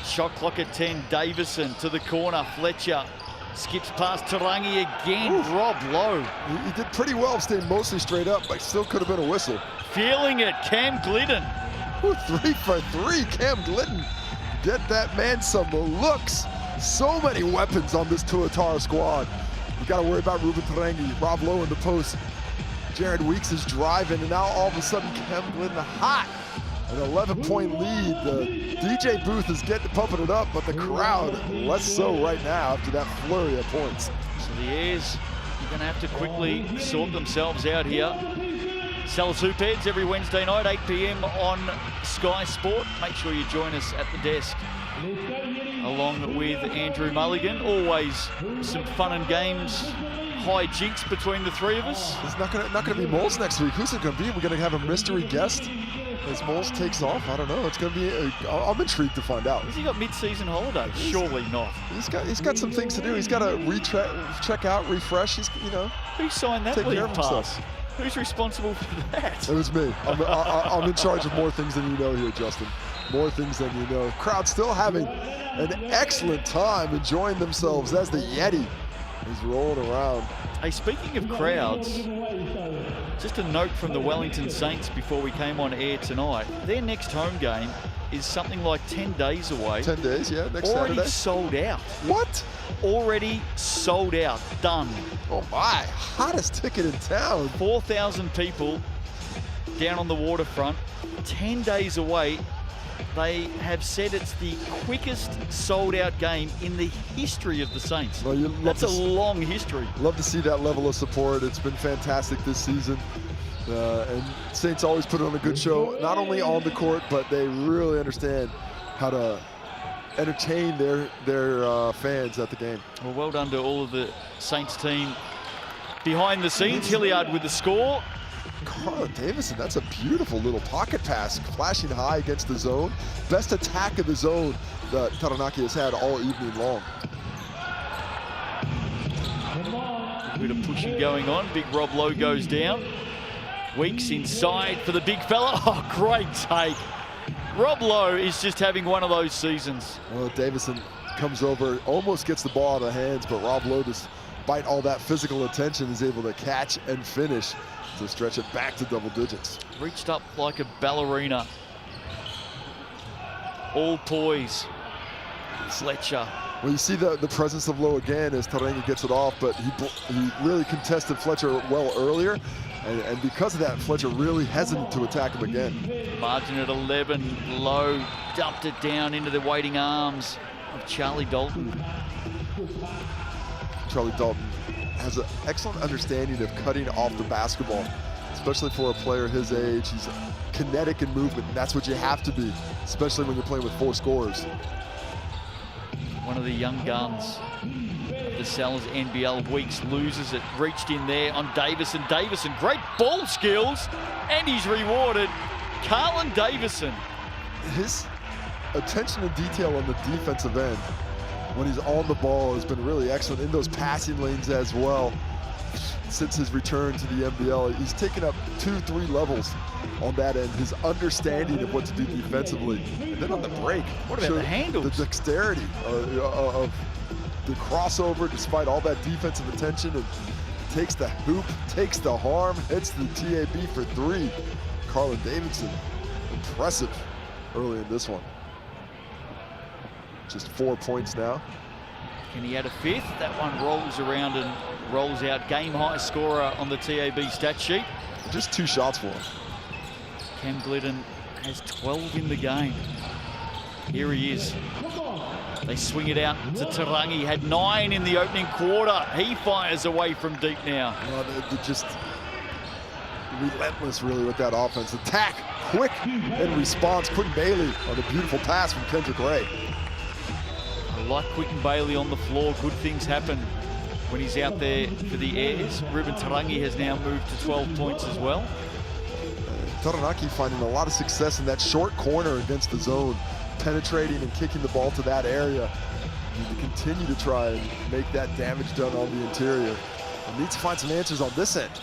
Speaker 2: Shot clock at 10, Davison to the corner, Fletcher skips past Taranaki again.
Speaker 3: Oof.
Speaker 2: Rob Lowe.
Speaker 3: He did pretty well, staying mostly straight up, but still could have been a whistle.
Speaker 2: Feeling it, Cam Glidden.
Speaker 3: Ooh, 3 for 3, Cam Glidden. Get that man some looks. So many weapons on this Tuatara squad. You got to worry about Ruben Tarangi, Rob Lowe in the post. Jared Weeks is driving, and now all of a sudden Cam Glidden hot. An 11-point lead. The DJ booth is pumping it up, but the crowd less so right now after that flurry of points.
Speaker 2: So the Airs are going to have to quickly sort themselves out here. Sal's Hoop Heads every Wednesday night, 8 p.m. on Sky Sport. Make sure you join us at the desk, along with Andrew Mulligan. Always some fun and games, high jinks between the three of us.
Speaker 3: It's not gonna be Moles next week. Who's it gonna be? We're gonna have a mystery guest as Moles takes off. I don't know. It's gonna be. I'm intrigued to find out.
Speaker 2: Has he got mid-season holiday? Surely not.
Speaker 3: He's got some things to do. He's got to check out, refresh.
Speaker 2: Who signed that
Speaker 3: Take
Speaker 2: league
Speaker 3: care of
Speaker 2: pass?
Speaker 3: himself.
Speaker 2: Who's responsible for that?
Speaker 3: It was me. I'm in charge of more things than you know here, Justin. More things than you know. Crowd still having an excellent time, enjoying themselves as the Yeti is rolling around.
Speaker 2: Hey, speaking of crowds, just a note from the Wellington Saints before we came on air tonight. Their next home game is something like 10 days away.
Speaker 3: 10 days, yeah, next
Speaker 2: Already
Speaker 3: Saturday.
Speaker 2: sold out.
Speaker 3: What?
Speaker 2: Already sold out. Done.
Speaker 3: Oh my, hottest ticket in town.
Speaker 2: 4,000 people down on the waterfront. 10 days away. They have said it's the quickest sold-out game in the history of the Saints.
Speaker 3: Well,
Speaker 2: That's a long history.
Speaker 3: Love to see that level of support. It's been fantastic this season. And Saints always put on a good show, not only on the court, but they really understand how to entertain their fans at the game.
Speaker 2: Well done to all of the Saints team behind the scenes. Hilliard with the score.
Speaker 3: Carla Davison, that's a beautiful little pocket pass, flashing high against the zone. Best attack of the zone that Taranaki has had all evening long.
Speaker 2: A bit of pushing going on. Big Rob Lowe goes down. Weeks inside for the big fella. Oh, great take. Rob Lowe is just having one of those seasons.
Speaker 3: Well, Davison comes over, almost gets the ball out of hands, but Rob Lowe, despite all that physical attention, is able to catch and finish to stretch it back to double digits.
Speaker 2: Reached up like a ballerina. All poise. Fletcher.
Speaker 3: Well, you see the presence of Lowe again as Tarangi gets it off, but he really contested Fletcher well earlier, and because of that, Fletcher really hesitant to attack him again.
Speaker 2: Margin at 11. Lowe dumped it down into the waiting arms of Charlie Dalton.
Speaker 3: Charlie Dalton has an excellent understanding of cutting off the basketball, especially for a player his age. He's kinetic in movement, and that's what you have to be, especially when you're playing with 4 scorers.
Speaker 2: One of the young guns of the Sal's NBL. Weeks loses it, reached in there on Davison. Davison, great ball skills, and he's rewarded. Carlin Davison.
Speaker 3: His attention to detail on the defensive end when he's on the ball has been really excellent in those passing lanes as well. Since his return to the NBL, he's taken up 2-3 levels on that end. His understanding of what to do defensively. And then on the break,
Speaker 2: what about the handles?
Speaker 3: The dexterity of the crossover, despite all that defensive attention, and takes the hoop, takes the harm, hits the TAB for 3. Carlin Davidson, impressive. early in this one. Just 4 points now.
Speaker 2: Can he add a fifth? That one rolls around and rolls out. Game high scorer on the TAB stat sheet.
Speaker 3: Just 2 shots for him.
Speaker 2: Cam Glidden has 12 in the game. Here he is. They swing it out to Taranaki. Had 9 in the opening quarter. He fires away from deep now.
Speaker 3: They're just relentless, really, with that offense. Attack, quick in response. Quentin Bailey on a beautiful pass from Kendrick Ray.
Speaker 2: I like Quentin Bailey on the floor. Good things happen when he's out there for the airs. Ruben Taranaki has now moved to 12 points as well.
Speaker 3: Taranaki finding a lot of success in that short corner against the zone, penetrating and kicking the ball to that area. Need to continue to try and make that damage done on the interior. And needs to find some answers on this end.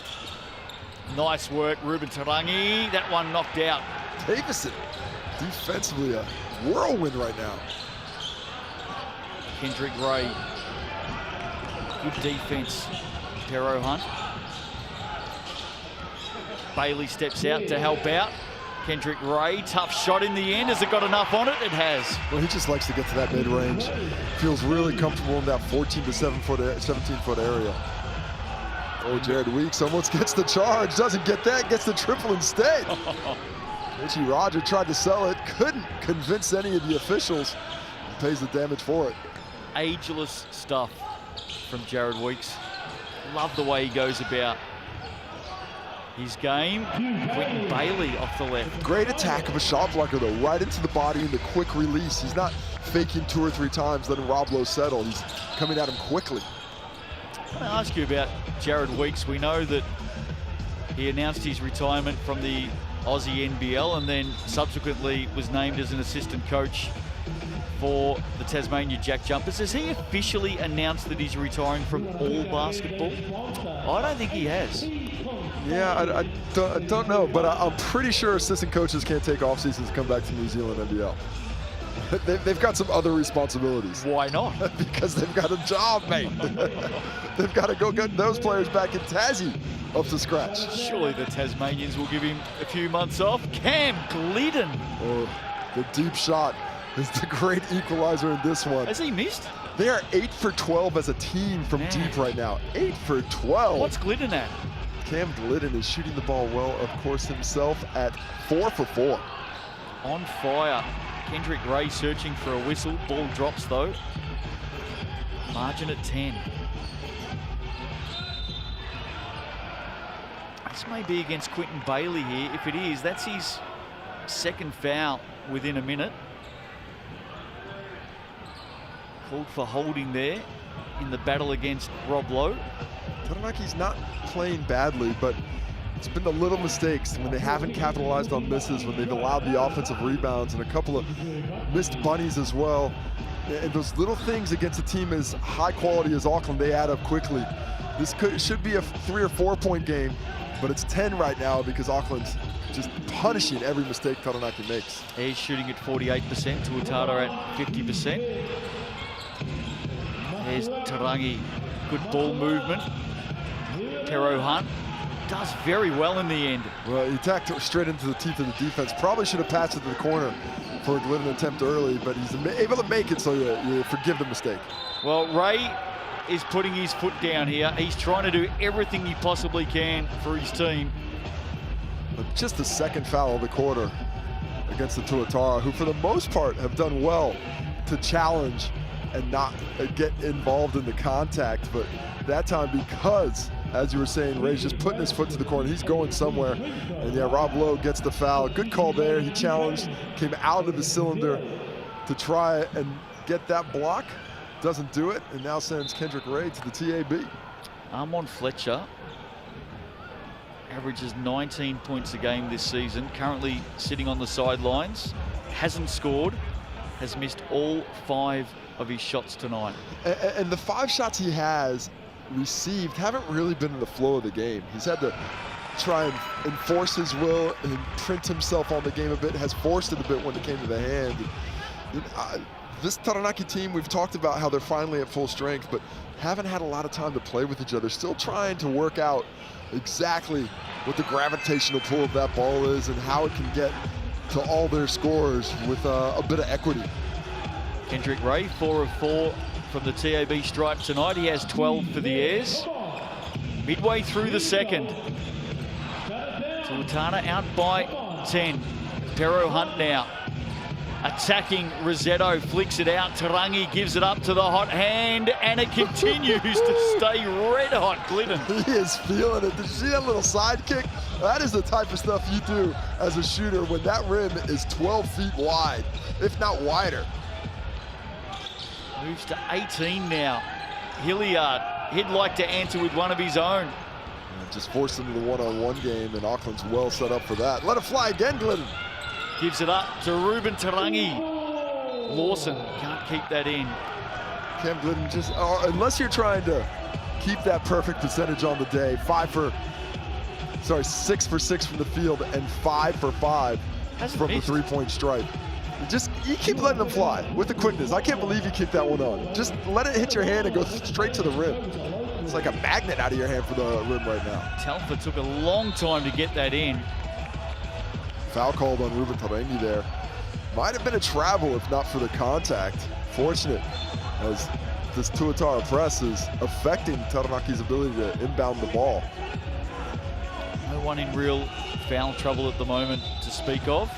Speaker 2: Nice work, Ruben Taranaki. That one knocked out.
Speaker 3: Davison, defensively a whirlwind right now.
Speaker 2: Kendrick Ray. Good defense. Tero Hunt. Bailey steps out to help out. Kendrick Ray, tough shot in the end. Has it got enough on it? It has.
Speaker 3: Well, he just likes to get to that mid-range. Feels really comfortable in that 14 to 17-foot area. Oh, Jared Weeks almost gets the charge. Doesn't get that, gets the triple instead. Richie Roger tried to sell it, couldn't convince any of the officials. He pays the damage for it.
Speaker 2: Ageless stuff from Jared Weeks. Love the way he goes about his game. Quentin Bailey off the left.
Speaker 3: Great attack of a shot blocker, though, right into the body in the quick release. He's not faking 2 or 3 times, letting Rob Lowe settle. He's coming at him quickly.
Speaker 2: I want to ask you about Jared Weeks. We know that he announced his retirement from the Aussie NBL and then subsequently was named as an assistant coach for the Tasmania Jack Jumpers. Has he officially announced that he's retiring from all basketball? I don't think he has.
Speaker 3: Yeah, I don't know, but I'm pretty sure assistant coaches can't take off seasons to come back to New Zealand NBL. They've got some other responsibilities.
Speaker 2: Why not?
Speaker 3: Because they've got a job, mate. They've got to go get those players back in Tassie up to scratch.
Speaker 2: Surely the Tasmanians will give him a few months off. Cam Glidden.
Speaker 3: Oh, the deep shot is the great equalizer in this one.
Speaker 2: Has he missed?
Speaker 3: They are 8 for 12 as a team from deep right now. 8 for 12.
Speaker 2: What's Glidden at?
Speaker 3: Cam Glidden is shooting the ball well, of course, himself at 4 for 4.
Speaker 2: On fire. Kendrick Ray searching for a whistle. Ball drops though. Margin at 10. This may be against Quentin Bailey here. If it is, that's his second foul within a minute. Called for holding there in the battle against Rob Lowe.
Speaker 3: Taranaki's not playing badly, but it's been the little mistakes when they haven't capitalized on misses, when they've allowed the offensive rebounds and a couple of missed bunnies as well. And those little things against a team as high quality as Auckland, they add up quickly. This should be a 3 or 4 point game, but it's 10 right now because Auckland's just punishing every mistake Taranaki makes.
Speaker 2: He's shooting at 48%, Tuatara at 50%. There's Taranaki, good ball movement. Tero Hunt does very well in the end.
Speaker 3: Well, he attacked straight into the teeth of the defense. Probably should have passed it to the corner for a Glidden attempt early, but he's able to make it, so you forgive the mistake.
Speaker 2: Well, Ray is putting his foot down here. He's trying to do everything he possibly can for his team.
Speaker 3: But just the second foul of the quarter against the Tuatara, who for the most part have done well to challenge and not get involved in the contact. But that time, because, as you were saying, Ray's just putting his foot to the corner. He's going somewhere. And yeah, Rob Lowe gets the foul. Good call there. He challenged, came out of the cylinder to try and get that block. Doesn't do it, and now sends Kendrick Ray to the TAB.
Speaker 2: Armon Fletcher averages 19 points a game this season. Currently sitting on the sidelines. Hasn't scored. Has missed all 5 of his shots tonight.
Speaker 3: And the 5 shots he has received haven't really been in the flow of the game. He's had to try and enforce his will and print himself on the game a bit, has forced it a bit when it came to the hand. This Taranaki team, we've talked about how they're finally at full strength, but haven't had a lot of time to play with each other. Still trying to work out exactly what the gravitational pull of that ball is and how it can get to all their scorers with a bit of equity.
Speaker 2: Kendrick Ray, 4 of 4 from the TAB stripe tonight. He has 12 for the Airs. Midway through the second. Tuatara out by 10. Pero Hunt now. Attacking Rossetto, flicks it out. Taranaki gives it up to the hot hand, and it continues to stay red hot, Glidden.
Speaker 3: He is feeling it. Did you see that little side kick? That is the type of stuff you do as a shooter when that rim is 12 feet wide, if not wider.
Speaker 2: Moves to 18 now. Hilliard, he'd like to answer with one of his own.
Speaker 3: And just forced into the one-on-one game, and Auckland's well set up for that. Let it fly again, Glidden.
Speaker 2: Gives it up to Ruben Taranaki. Lawson can't keep that in.
Speaker 3: Cam Glidden just, unless you're trying to keep that perfect percentage on the day, 6 for 6 from the field and 5 for 5 from the three-point stripe. You keep letting them fly with the quickness. I can't believe you kicked that one on. Just let it hit your hand and go straight to the rim. It's like a magnet out of your hand for the rim right now.
Speaker 2: Telfer took a long time to get that in.
Speaker 3: Foul called on Ruben Taranaki there. Might have been a travel if not for the contact. Fortunate, as this Tuatara press is affecting Taranaki's ability to inbound the ball.
Speaker 2: No one in real foul trouble at the moment to speak of.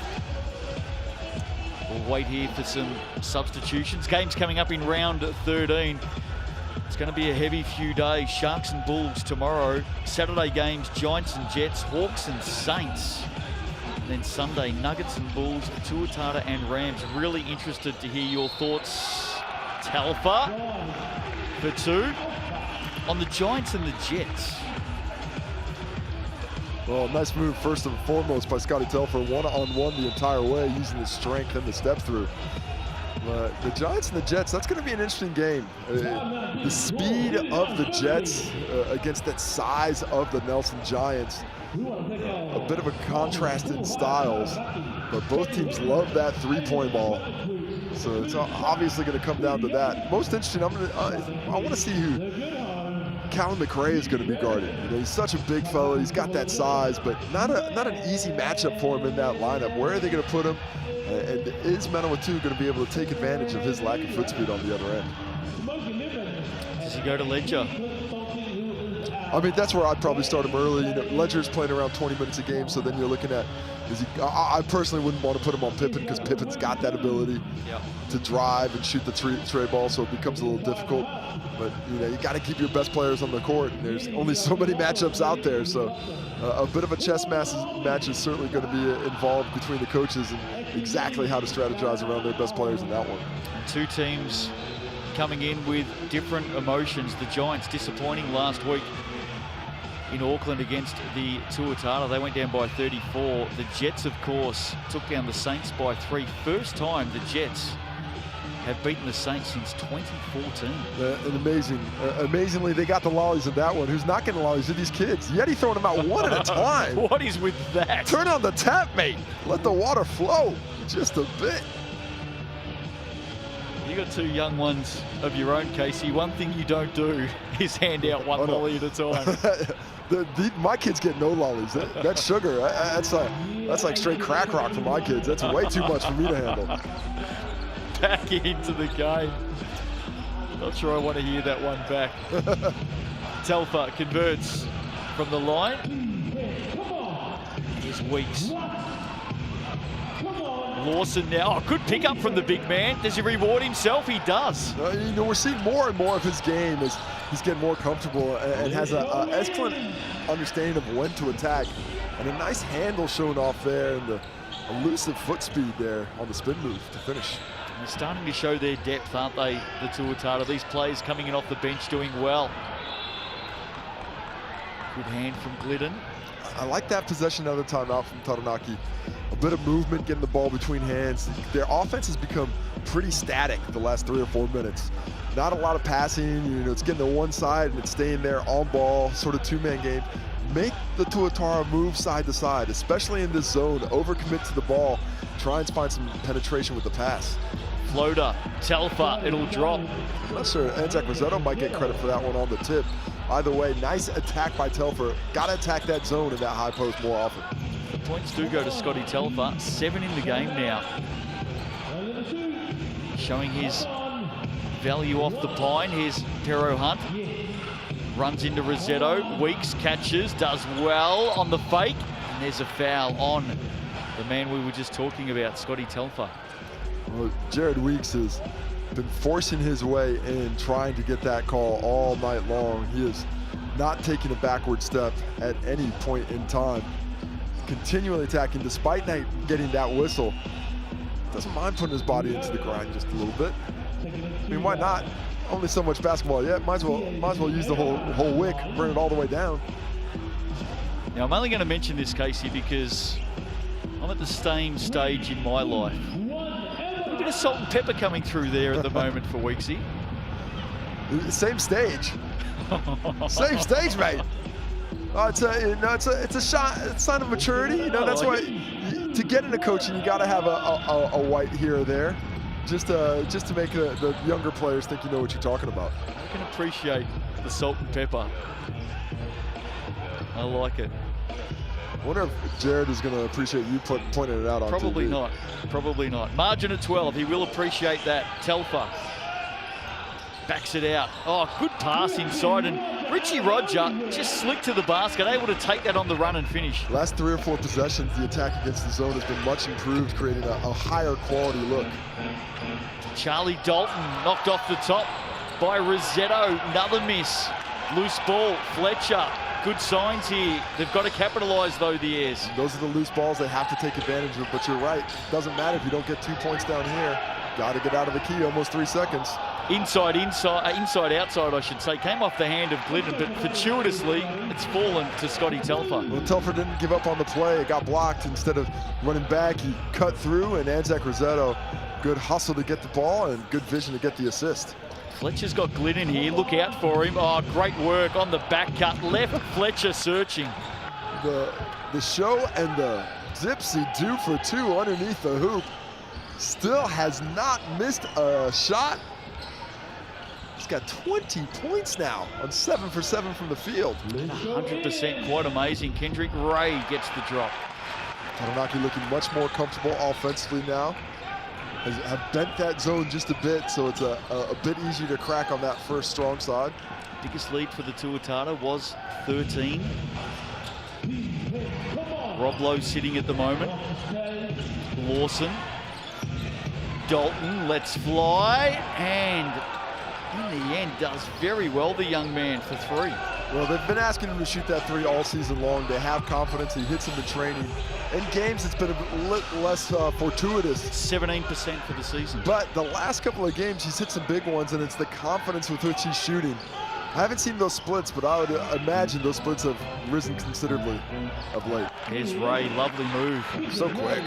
Speaker 2: We'll wait here for some substitutions. Games coming up in round 13. It's going to be a heavy few days. Sharks and Bulls tomorrow. Saturday games, Giants and Jets, Hawks and Saints. And then Sunday, Nuggets and Bulls, Tuatara and Rams. Really interested to hear your thoughts. Telfer for 2 on the Giants and the Jets.
Speaker 3: Well, nice move first and foremost by Scotty Telfer, one-on-one the entire way, using his strength and the step through. The Giants and the Jets, that's going to be an interesting game. The speed of the Jets against that size of the Nelson Giants. A bit of a contrast in styles, but both teams love that three-point ball. So it's obviously going to come down to that. Most interesting, I want to see who Callum McRae is going to be guarded. You know, he's such a big fella. He's got that size, but not an easy matchup for him in that lineup. Where are they going to put him? And is Manawatu going to be able to take advantage of his lack of foot speed on the other end?
Speaker 2: Does he go to Ledger?
Speaker 3: I mean, that's where I'd probably start him early. You know, Ledger's playing around 20 minutes a game, so then you're looking at, I personally wouldn't want to put him on Pippen because Pippen's got that ability to drive and shoot the tray ball, so it becomes a little difficult. But, you know, you got to keep your best players on the court, and there's only so many matchups out there, so a bit of a chess match is certainly going to be involved between the coaches and exactly how to strategize around their best players in that one.
Speaker 2: Two teams coming in with different emotions. The Giants disappointing last week in Auckland against the Tuatara. They went down by 34. The Jets, of course, took down the Saints by 3. First time the Jets have beaten the Saints since 2014.
Speaker 3: And amazingly, they got the lollies in that one. Who's not getting lollies are these kids. Yeti throwing them out one at a time.
Speaker 2: What is with that?
Speaker 3: Turn on the tap, mate. Let the water flow just a bit.
Speaker 2: You got 2 young ones of your own, Casey. One thing you don't do is hand out one lolly at a time.
Speaker 3: My kids get no lollies. That's sugar. That's like straight crack rock for my kids. That's way too much for me to handle.
Speaker 2: Back into the game. Not sure I want to hear that one back. Telfer converts from the line. Here's Weeks. Lawson now. Oh, good pick up from the big man. Does he reward himself? He does.
Speaker 3: You know, we're seeing more and more of his game as he's getting more comfortable and has an excellent understanding of when to attack. And a nice handle shown off there and the elusive foot speed there on the spin move to finish.
Speaker 2: They're starting to show their depth, aren't they, the Tuatara? These players coming in off the bench doing well. Good hand from Glidden.
Speaker 3: I like that possession of the timeout from Taranaki. A bit of movement, getting the ball between hands. Their offense has become pretty static the last 3 or 4 minutes. Not a lot of passing, you know, it's getting to one side and it's staying there on ball, sort of two-man game. Make the Tuatara move side to side, especially in this zone. Overcommit to the ball. Try and find some penetration with the pass.
Speaker 2: Floater, Telfer, it'll drop.
Speaker 3: I'm not sure. Anzac Rossetto might get credit for that one on the tip. Either way, nice attack by Telfer. Got to attack that zone in that high post more often.
Speaker 2: Points do go to Scotty Telfer. 7 in the game now. Showing his value off the pine. Here's Pero Hunt. Runs into Rossetto. Weeks catches, does well on the fake. And there's a foul on the man we were just talking about, Scotty Telfer.
Speaker 3: Well, Jared Weeks has been forcing his way in, trying to get that call all night long. He is not taking a backward step at any point in time. Continually attacking despite not getting that whistle. Doesn't mind putting his body into the grind just a little bit. I mean, why not? Only so much basketball. Yeah, might as well use the whole wick, burn it all the way down.
Speaker 2: Now, I'm only going to mention this, Casey, because I'm at the same stage in my life. A bit of salt and pepper coming through there at the moment for Weeksy.
Speaker 3: Same stage. Same stage, mate. Oh, it's a sign of maturity. You know, that's why to get into coaching, you got to have a white here or there, just to make the younger players think you know what you're talking about.
Speaker 2: I can appreciate the salt and pepper. I like it.
Speaker 3: I wonder if Jared is going to appreciate you pointing it out on
Speaker 2: Probably
Speaker 3: TV.
Speaker 2: not. Probably not. Margin at 12. He will appreciate that. Telfer backs it out. Oh, good pass inside, and Richie Roger just slick to the basket, able to take that on the run and finish.
Speaker 3: Last 3 or 4 possessions, the attack against the zone has been much improved, creating a higher quality look.
Speaker 2: Charlie Dalton knocked off the top by Rossetto. Another miss. Loose ball. Fletcher. Good signs here. They've got to capitalise, though, the Airs.
Speaker 3: Those are the loose balls they have to take advantage of, but you're right. Doesn't matter if you don't get 2 points down here. Got to get out of the key, almost 3 seconds.
Speaker 2: Inside, outside, I should say. Came off the hand of Glidden, but fortuitously, it's fallen to Scotty Telfer.
Speaker 3: Well, Telfer didn't give up on the play. It got blocked. Instead of running back, he cut through, and Anzac Rossetto, good hustle to get the ball and good vision to get the assist.
Speaker 2: Fletcher's got Glidden here. Look out for him. Oh, great work on the back cut. Left Fletcher searching.
Speaker 3: The show and the Dipsy 2 for 2 underneath the hoop. Still has not missed a shot. He's got 20 points now on 7 for 7 from the field.
Speaker 2: 100%, quite amazing. Kendrick Ray gets the drop.
Speaker 3: Taranaki looking much more comfortable offensively now. Have bent that zone just a bit, so it's a bit easier to crack on that first strong side.
Speaker 2: Biggest lead for the Tuatara was 13. Rob Lowe sitting at the moment. Lawson. Dalton lets fly, and in the end does very well, the young man, for 3.
Speaker 3: Well, they've been asking him to shoot that 3 all season long. They have confidence. He hits them in training. In games, it's been a bit less fortuitous.
Speaker 2: 17% for the season.
Speaker 3: But the last couple of games, he's hit some big ones, and it's the confidence with which he's shooting. I haven't seen those splits, but I would imagine those splits have risen considerably of late.
Speaker 2: Here's Ray, lovely move.
Speaker 3: So quick.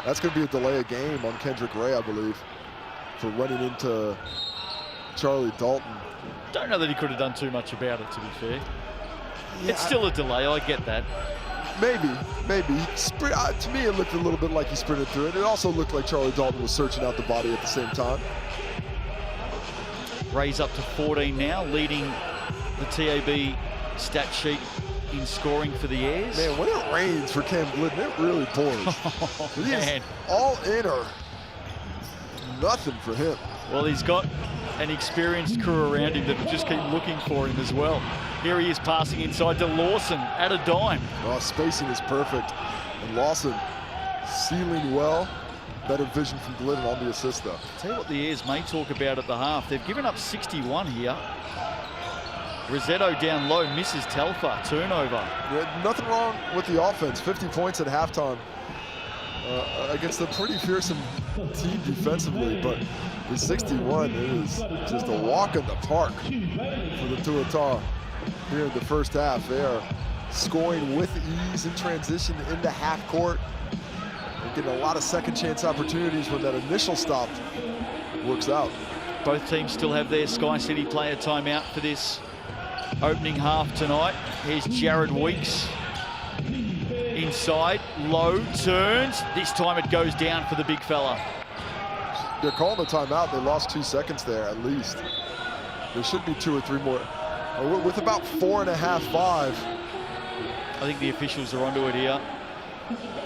Speaker 3: That's going to be a delay of game on Kendrick Ray, I believe, for running into Charlie Dalton.
Speaker 2: Don't know that he could have done too much about it, to be fair.
Speaker 3: Yeah,
Speaker 2: it's still a delay, I get that.
Speaker 3: Maybe. To me, it looked a little bit like he sprinted through it. It also looked like Charlie Dalton was searching out the body at the same time.
Speaker 2: Ray's up to 14 now, leading the TAB stat sheet in scoring for the Airs.
Speaker 3: Man, when it rains for Cam Glidden, it really pours. He is all in or nothing for him.
Speaker 2: Well, he's got an experienced crew around him that will just keep looking for him as well. Here he is passing inside to Lawson at a dime.
Speaker 3: Oh, spacing is perfect. And Lawson sealing well. Better vision from Glidden on the assist, though.
Speaker 2: Tell you what the Airs may talk about at the half. They've given up 61 here. Rossetto down low, misses Telfer, turnover.
Speaker 3: Yeah, nothing wrong with the offense. 50 points at halftime against a pretty fearsome team defensively, but the 61 is just a walk in the park for the Tuatara here in the first half. They are scoring with ease in transition into half court and getting a lot of second chance opportunities when that initial stop works out.
Speaker 2: Both teams still have their Sky City player timeout for this opening half tonight. Here's Jared Weeks. Inside, Low turns. This time it goes down for the big fella.
Speaker 3: They're calling a timeout. They lost 2 seconds there at least. There should be 2 or 3 more. With about 4.5, 5.
Speaker 2: I think the officials are onto it here.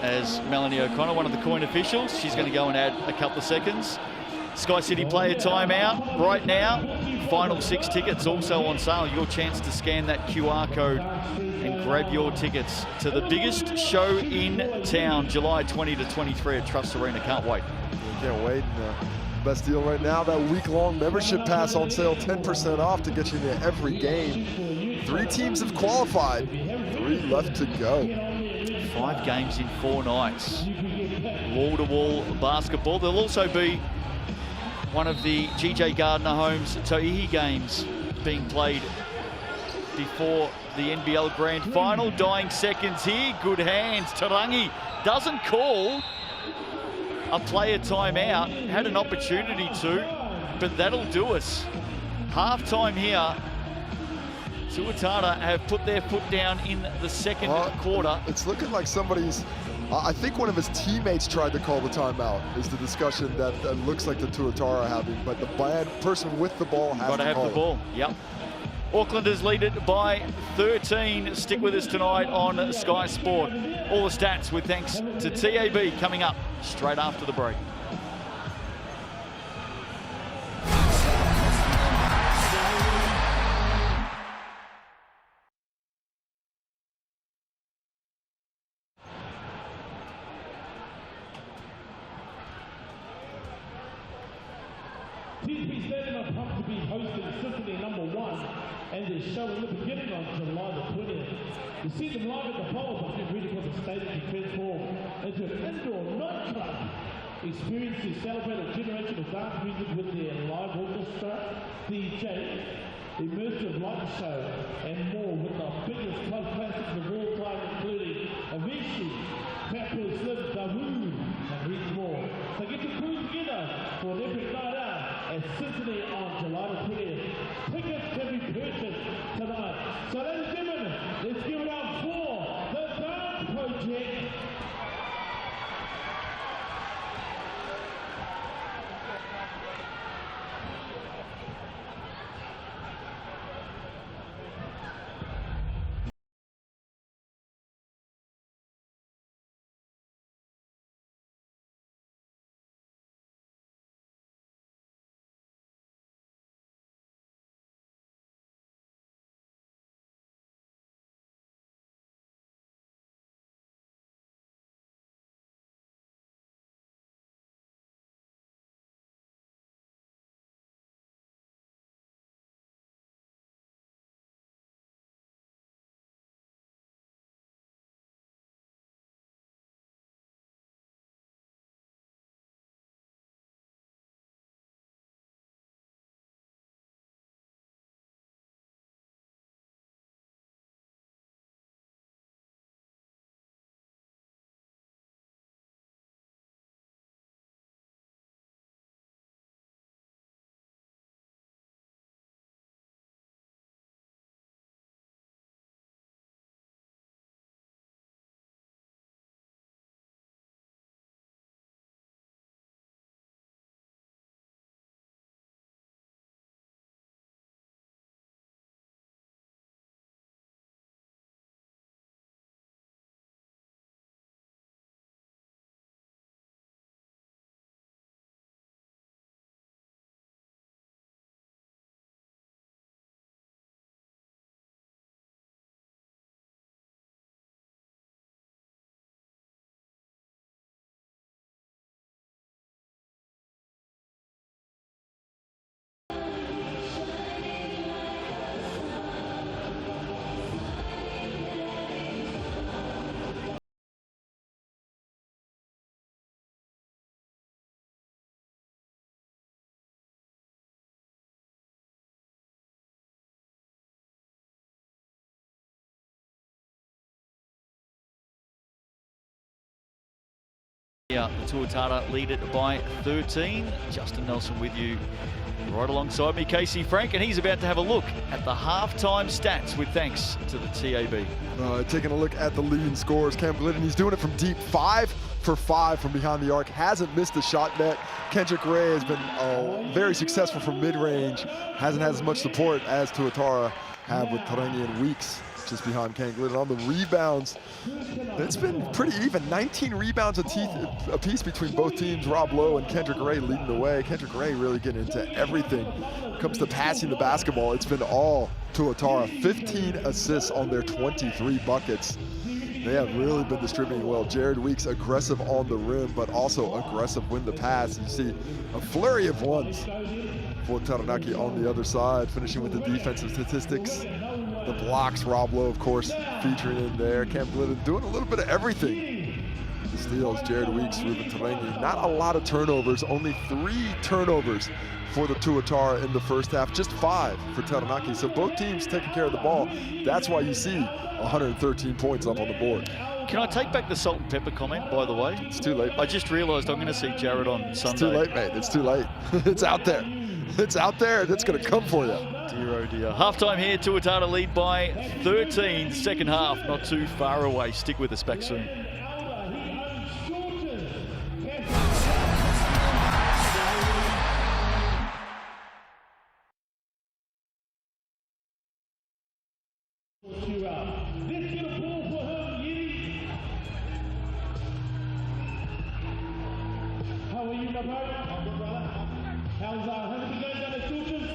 Speaker 2: as Melanie O'Connor, one of the coin officials. She's going to go and add a couple of seconds. Sky City play a timeout right now. Final 6 tickets also on sale. Your chance to scan that QR code and grab your tickets to the biggest show in town, July 20 to 23 at Trust Arena. Can't wait.
Speaker 3: Can't wait. Best deal right now, that week-long membership pass on sale, 10% off to get you into every game. 3 teams have qualified, 3 left to go.
Speaker 2: 5 games in 4 nights. Wall-to-wall basketball. There'll also be one of the GJ Gardner Homes Toihi games being played before the NBL Grand Final. Dying seconds here, good hands. Taranaki doesn't call a player timeout, had an opportunity to, but that'll do us. Half-time here. Tuatara have put their foot down in the second quarter.
Speaker 3: It's looking like somebody's, I think one of his teammates tried to call the timeout, is the discussion that looks like the Tuatara are having, but the bad person with the ball has
Speaker 2: to have the ball. Yep. Aucklanders lead it by 13. Stick with us tonight on Sky Sport. All the stats with thanks to TAB coming up straight after the break.
Speaker 7: TP Stadium are pumped to be hosting Symphony #1 and their show in the beginning on July the 20th. To see them live at the polls, I think really for the stadium to transform into an indoor nightclub. Experience the celebrated generation of dance music with their live orchestra, DJ, immersive light show, and more with the biggest club classics of all time, including Avicii, Fatboy Slim, Dawood, and heaps more. So get your crew together for an epic night out at Symphony on July the 20th. Tickets can be purchased tonight. So ladies and gentlemen, let's give it up for the Dance Project.
Speaker 2: Yeah, the Tuatara lead it by 13. Justin Nelson with you right alongside me, Casey Frank, and he's about to have a look at the halftime stats with thanks to the TAB.
Speaker 3: Taking a look at the leading scorers, Cam Glidden, he's doing it from deep, 5 for 5 from behind the arc, hasn't missed a shot net. Kendrick Ray has been very successful from mid-range, hasn't had as much support as Tuatara have with Taranaki in weeks. just behind Cam Glidden. On the rebounds, it's been pretty even. 19 rebounds apiece between both teams. Rob Lowe and Kendrick Ray leading the way. Kendrick Ray really getting into everything. When it comes to passing the basketball, it's been all Tuatara. 15 assists on their 23 buckets. They have really been distributing well. Jared Weeks aggressive on the rim, but also aggressive when the pass. You see a flurry of ones for Taranaki on the other side, finishing with the defensive statistics. The blocks, Rob Lowe, of course, featuring in there. Cam Glidden doing a little bit of everything. The steals, Jared Weeks, Ruben Terengi. Not a lot of turnovers, only 3 turnovers for the Tuatara in the first half, just 5 for Taranaki. So both teams taking care of the ball. That's why you see 113 points up on the board.
Speaker 2: Can I take back the salt and pepper comment, by the way?
Speaker 3: It's too late.
Speaker 2: I just realised I'm going to see Jared on Sunday.
Speaker 3: It's too late, mate. It's too late. It's out there. It's out there. It's going to come for you.
Speaker 2: Dear, oh dear. Halftime here, Tuatara lead by 13. Second half, not too far away. Stick with us, back soon.
Speaker 7: Let's get a ball for him, Yeti. How are you, my brother? I'm good, brother. How's you guys done at Children's?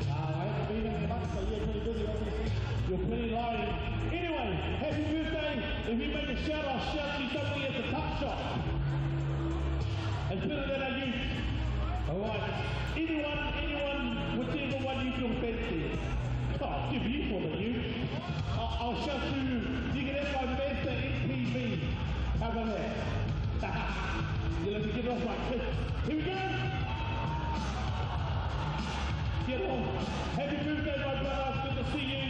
Speaker 7: I haven't been in much, so you're pretty busy, obviously. You're pretty lying. Anyway, happy birthday. If you make a shout, I'll shout you something at the top shop. And put it in our youth. Alright. Anyone, whichever one you feel fancy. Oh, I'll give you for the youth. I'll shout you can have my master NPV. How about that? You let me get off my clip. Here we go. Get on. Happy birthday, my brother. Good to see you.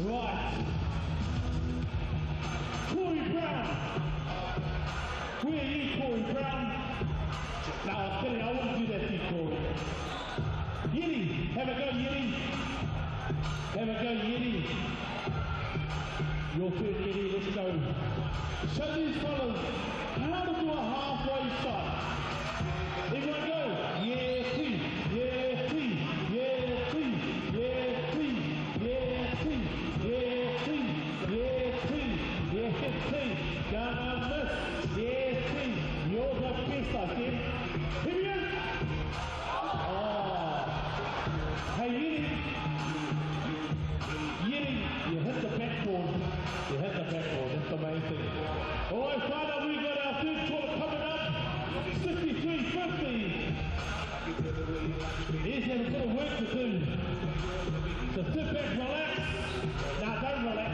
Speaker 7: Right. Corey Brown. Where are you, Corey Brown? No, I'm kidding. I wouldn't do that to you, Corey. Yeti. Have a go, Yeti. Have a go, Yeti. Your turn, Yeti. Let's go. Show these fellas how to do a halfway shot. Everyone go. Yeah, please. Yeah, please. Yeah, please. Yeah, please. Yeah, please. Yeah, please. Yeah, please. Yeah, please. Gonna miss. Yeah, please. You're the best, I think. Here we go. Oh. Hey, Yeti. You hit the backboard. You hit the backboard. That's the main thing. All right, final, we got our third quarter coming up. 63-50. Here's a bit of work to do. So sit back, relax. Now, don't relax.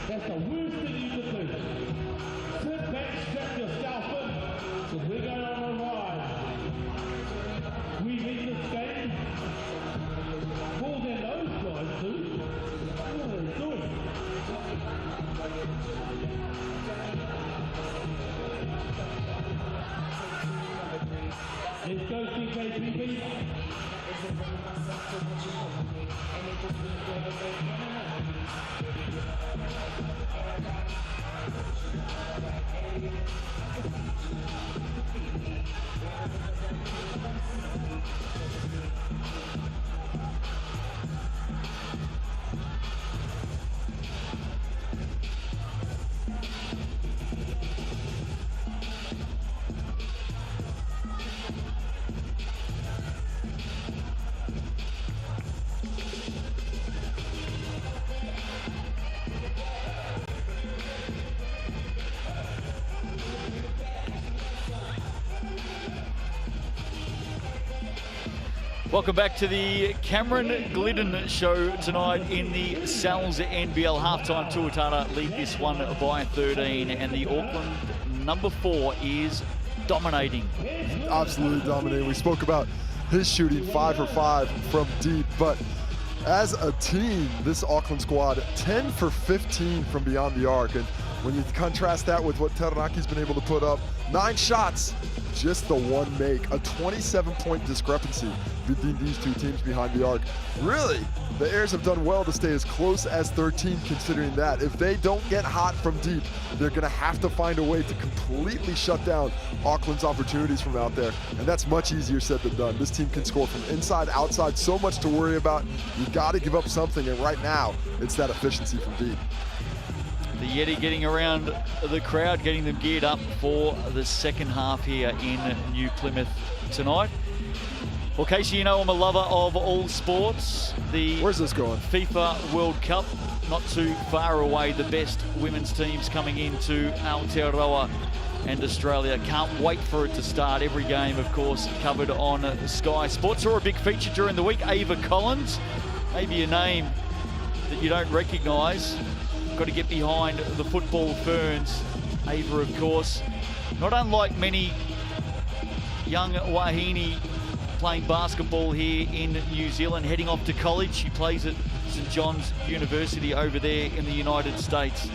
Speaker 7: That's the worst thing you can do. Sit back, strap yourself in, because we're going on a ride. We need this game. More than those guys do. What are they doing? Let's go, CKPP.
Speaker 2: Welcome back to the Cameron Glidden show tonight in the NZNBL halftime. Tuatara lead this one by 13, and the Auckland number 4 is dominating.
Speaker 3: Absolutely dominating. We spoke about his shooting 5 for 5 from deep, but as a team, this Auckland squad 10 for 15 from beyond the arc. And when you contrast that with what Taranaki's been able to put up, 9 shots just the one make. A 27-point discrepancy between these two teams behind the arc. Really, the Airs have done well to stay as close as 13 considering that. If they don't get hot from deep, they're going to have to find a way to completely shut down Auckland's opportunities from out there. And that's much easier said than done. This team can score from inside, outside, so much to worry about. You got to give up something, and right now, it's that efficiency from deep.
Speaker 2: The Yeti getting around the crowd, getting them geared up for the second half here in New Plymouth tonight. Well, Casey, you know I'm a lover of all sports.
Speaker 3: Where's this going?
Speaker 2: FIFA World Cup, not too far away. The best women's teams coming into Aotearoa and Australia. Can't wait for it to start. Every game, of course, covered on Sky Sports. Saw a big feature during the week. Ava Collins, maybe a name that you don't recognise. Got to get behind the football ferns. Ava, of course, not unlike many young wahine playing basketball here in New Zealand, heading off to college. She plays at St John's University over there in the United States.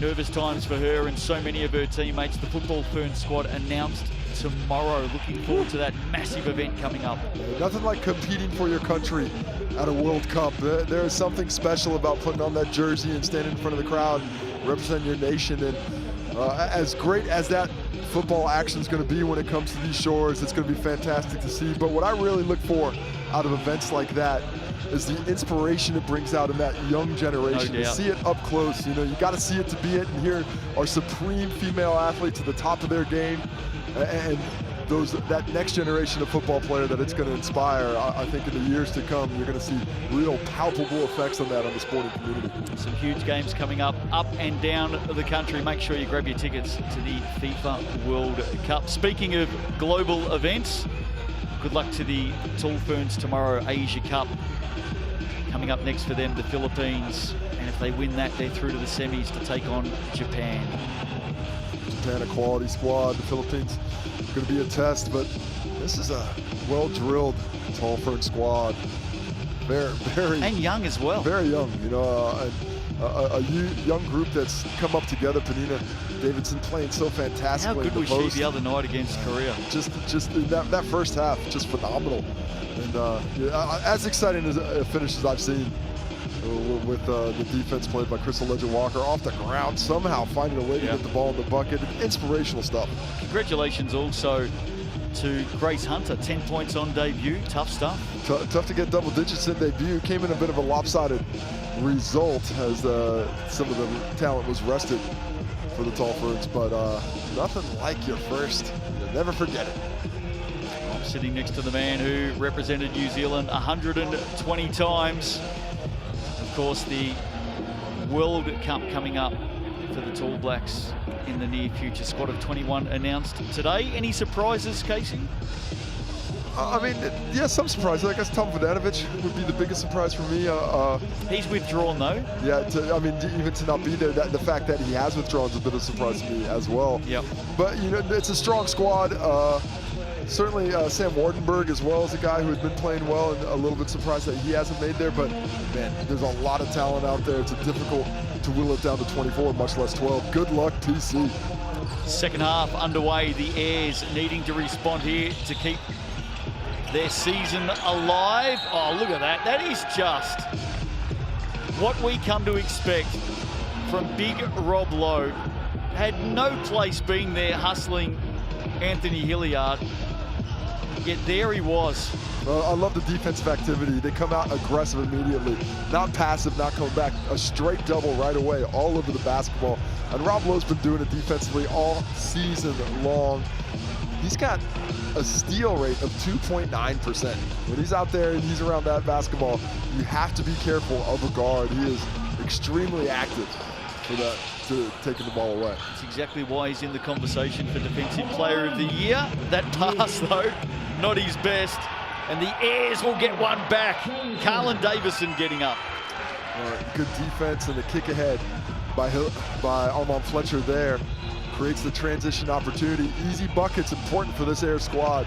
Speaker 2: Nervous times for her and so many of her teammates. The Football Fern squad announced tomorrow. Looking forward to that massive event coming up.
Speaker 3: Nothing like competing for your country at a World Cup. There is something special about putting on that jersey and standing in front of the crowd, representing your nation. And as great as that football action is going to be when it comes to these shores, it's going to be fantastic to see. But what I really look for out of events like that is the inspiration it brings out in that young generation.
Speaker 2: No
Speaker 3: to
Speaker 2: doubt.
Speaker 3: see it up close, you know, you got to see it to be it. And here are supreme female athletes at the top of their game, and that next generation of football player that it's going to inspire. I think in the years to come, you're going to see real palpable effects on that on the sporting community.
Speaker 2: Some huge games coming up and down the country. Make sure you grab your tickets to the FIFA World Cup. Speaking of global events, good luck to the Tall Ferns tomorrow. Asia Cup coming up next for them, the Philippines. And if they win that, they're through to the semis to take on Japan.
Speaker 3: Japan, a quality squad. The Philippines going to be a test, but this is a well-drilled Tall Fern squad. Very
Speaker 2: and young as well.
Speaker 3: Very young, you know, a young group that's come up together. Panina Davidson playing so fantastically.
Speaker 2: How good was she the other night against Korea?
Speaker 3: Just that first half, just phenomenal. And yeah, as exciting as a finish as I've seen with the defense played by Crystal Legend-Walker off the ground, somehow finding a way to get the ball in the bucket. Inspirational stuff.
Speaker 2: Congratulations also to Grace Hunter, 10 points on debut. Tough stuff.
Speaker 3: Tough to get double digits in debut. Came in a bit of a lopsided result as some of the talent was rested for the Tall Ferns, but nothing like your first. You'll never forget it.
Speaker 2: I'm sitting next to the man who represented New Zealand 120 times. Of course, the World Cup coming up for the Tall Blacks in the near future. Squad of 21 announced today. Any surprises, Casey?
Speaker 3: I mean, yeah, some surprises. I guess Tom Vodanovic would be the biggest surprise for me.
Speaker 2: He's withdrawn, though.
Speaker 3: Yeah, I mean, even to not be there, the fact that he has withdrawn is a bit of a surprise to me as well.
Speaker 2: Yep.
Speaker 3: But, you know, it's a strong squad. Certainly Sam Wardenberg as well as a guy who had been playing well, and a little bit surprised that he hasn't made there. But, man, there's a lot of talent out there. It's difficult to will it down to 24, much less 12. Good luck, TC.
Speaker 2: Second half underway. The Airs needing to respond here to keep their season alive. Oh, look at that. That is just what we come to expect from big Rob Lowe. Had no place being there hustling Anthony Hilliard, yet there he was.
Speaker 3: Well, I love the defensive activity. They come out aggressive immediately, not passive, not coming back. A straight double right away, all over the basketball. And Rob Lowe's been doing it defensively all season long. He's got a steal rate of 2.9%. When he's out there and he's around that basketball, you have to be careful of a guard. He is extremely active for that, to taking the ball away.
Speaker 2: That's exactly why he's in the conversation for Defensive Player of the Year. That pass, though, not his best. And the Airs will get one back. Carlin Davison getting up.
Speaker 3: Good defense and the kick ahead by Armand Fletcher there. Creates the transition opportunity. Easy buckets, important for this Air squad.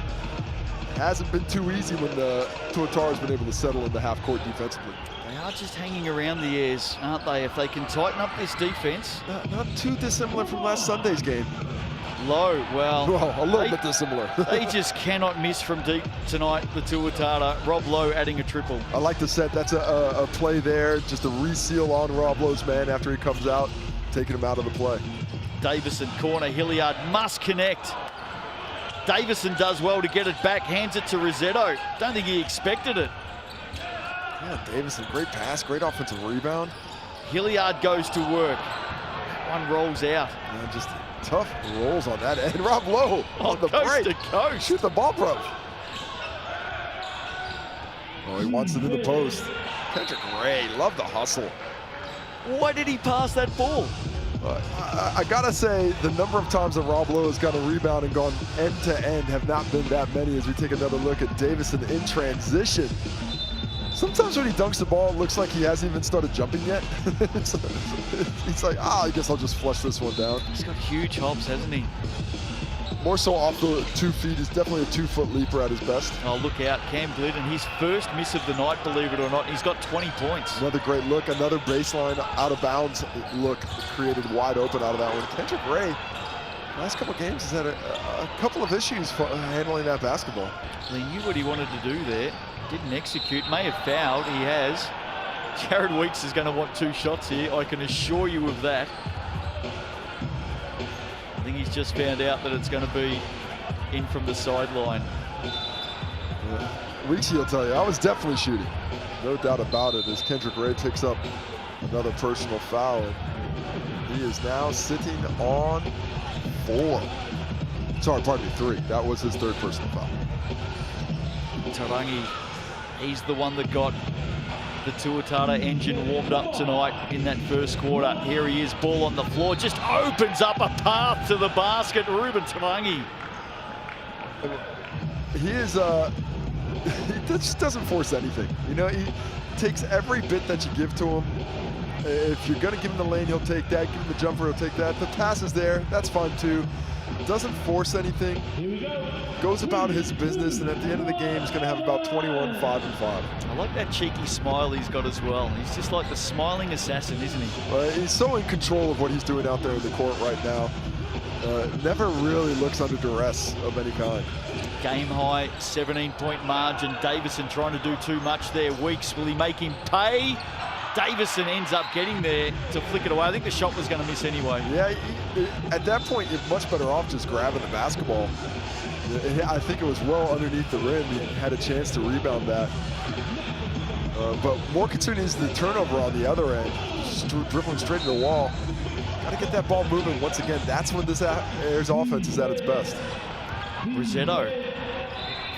Speaker 3: Hasn't been too easy when the Tuatara's been able to settle in the half court defensively.
Speaker 2: They are just hanging around the Airs, aren't they? If they can tighten up this defense.
Speaker 3: Not too dissimilar from last Sunday's game.
Speaker 2: Low, well,
Speaker 3: A little bit dissimilar.
Speaker 2: they just cannot miss from deep tonight, the Tuatara. Rob Lowe adding a triple.
Speaker 3: I like the set. That's a play there. Just a reseal on Rob Lowe's man after he comes out, taking him out of the play.
Speaker 2: Davison, corner, Hilliard must connect. Davison does well to get it back, hands it to Rossetto. Don't think he expected it.
Speaker 3: Yeah, Davison, great pass, great offensive rebound.
Speaker 2: Hilliard goes to work. One rolls out.
Speaker 3: Yeah, just tough rolls on that end. Rob Lowe on the
Speaker 2: coast
Speaker 3: break.
Speaker 2: to coast.
Speaker 3: Shoot the ball, bro. Oh, he wants it in the post. Kendrick Ray, love the hustle.
Speaker 2: Why did he pass that ball?
Speaker 3: I gotta say, the number of times that Rob Lowe has got a rebound and gone end to end have not been that many as we take another look at Davison in transition. Sometimes when he dunks the ball, it looks like he hasn't even started jumping yet. He's like, I guess I'll just flush this one down.
Speaker 2: He's got huge hops, hasn't he?
Speaker 3: More so off the 2 feet. He's definitely a 2-foot leaper at his best.
Speaker 2: Oh, look out, Cam Glidden, his first miss of the night, believe it or not. He's got 20 points.
Speaker 3: Another great look, another baseline out of bounds look created wide open out of that one. Kendrick Ray, last couple of games, has had a couple of issues handling that basketball.
Speaker 2: He knew what he wanted to do there. Didn't execute, may have fouled, he has. Jared Weeks is going to want 2 shots here, I can assure you of that. I think he's just found out that it's going to be in from the sideline.
Speaker 3: Weeksy will tell you, I was definitely shooting. No doubt about it, as Kendrick Ray picks up another personal foul. He is now sitting on 4. Sorry, pardon me, 3. That was his 3rd personal foul.
Speaker 2: Taranaki, he's the one that got the Tuatara engine warmed up tonight in that first quarter. Here he is, ball on the floor, just opens up a path to the basket. Ruben Taranaki.
Speaker 3: He is, he just doesn't force anything. You know, he takes every bit that you give to him. If you're gonna give him the lane, he'll take that. Give him the jumper, he'll take that. The pass is there, that's fine too. Doesn't force anything. Goes about his business, and at the end of the game, he's going to have about 21, 5, and 5.
Speaker 2: I like that cheeky smile he's got as well. He's just like the smiling assassin, isn't he?
Speaker 3: He's so in control of what he's doing out there in the court right now. Never really looks under duress of any kind.
Speaker 2: Game high, 17-point margin. Davison trying to do too much there. Weeks, will he make him pay? Davison ends up getting there to flick it away. I think the shot was going to miss anyway.
Speaker 3: Yeah, at that point, you're much better off just grabbing the basketball. I think it was well underneath the rim. He had a chance to rebound that. But more concerning is the turnover on the other end. Just dribbling straight to the wall. Got to get that ball moving. Once again, that's when this Airs offense is at its best.
Speaker 2: Rossetto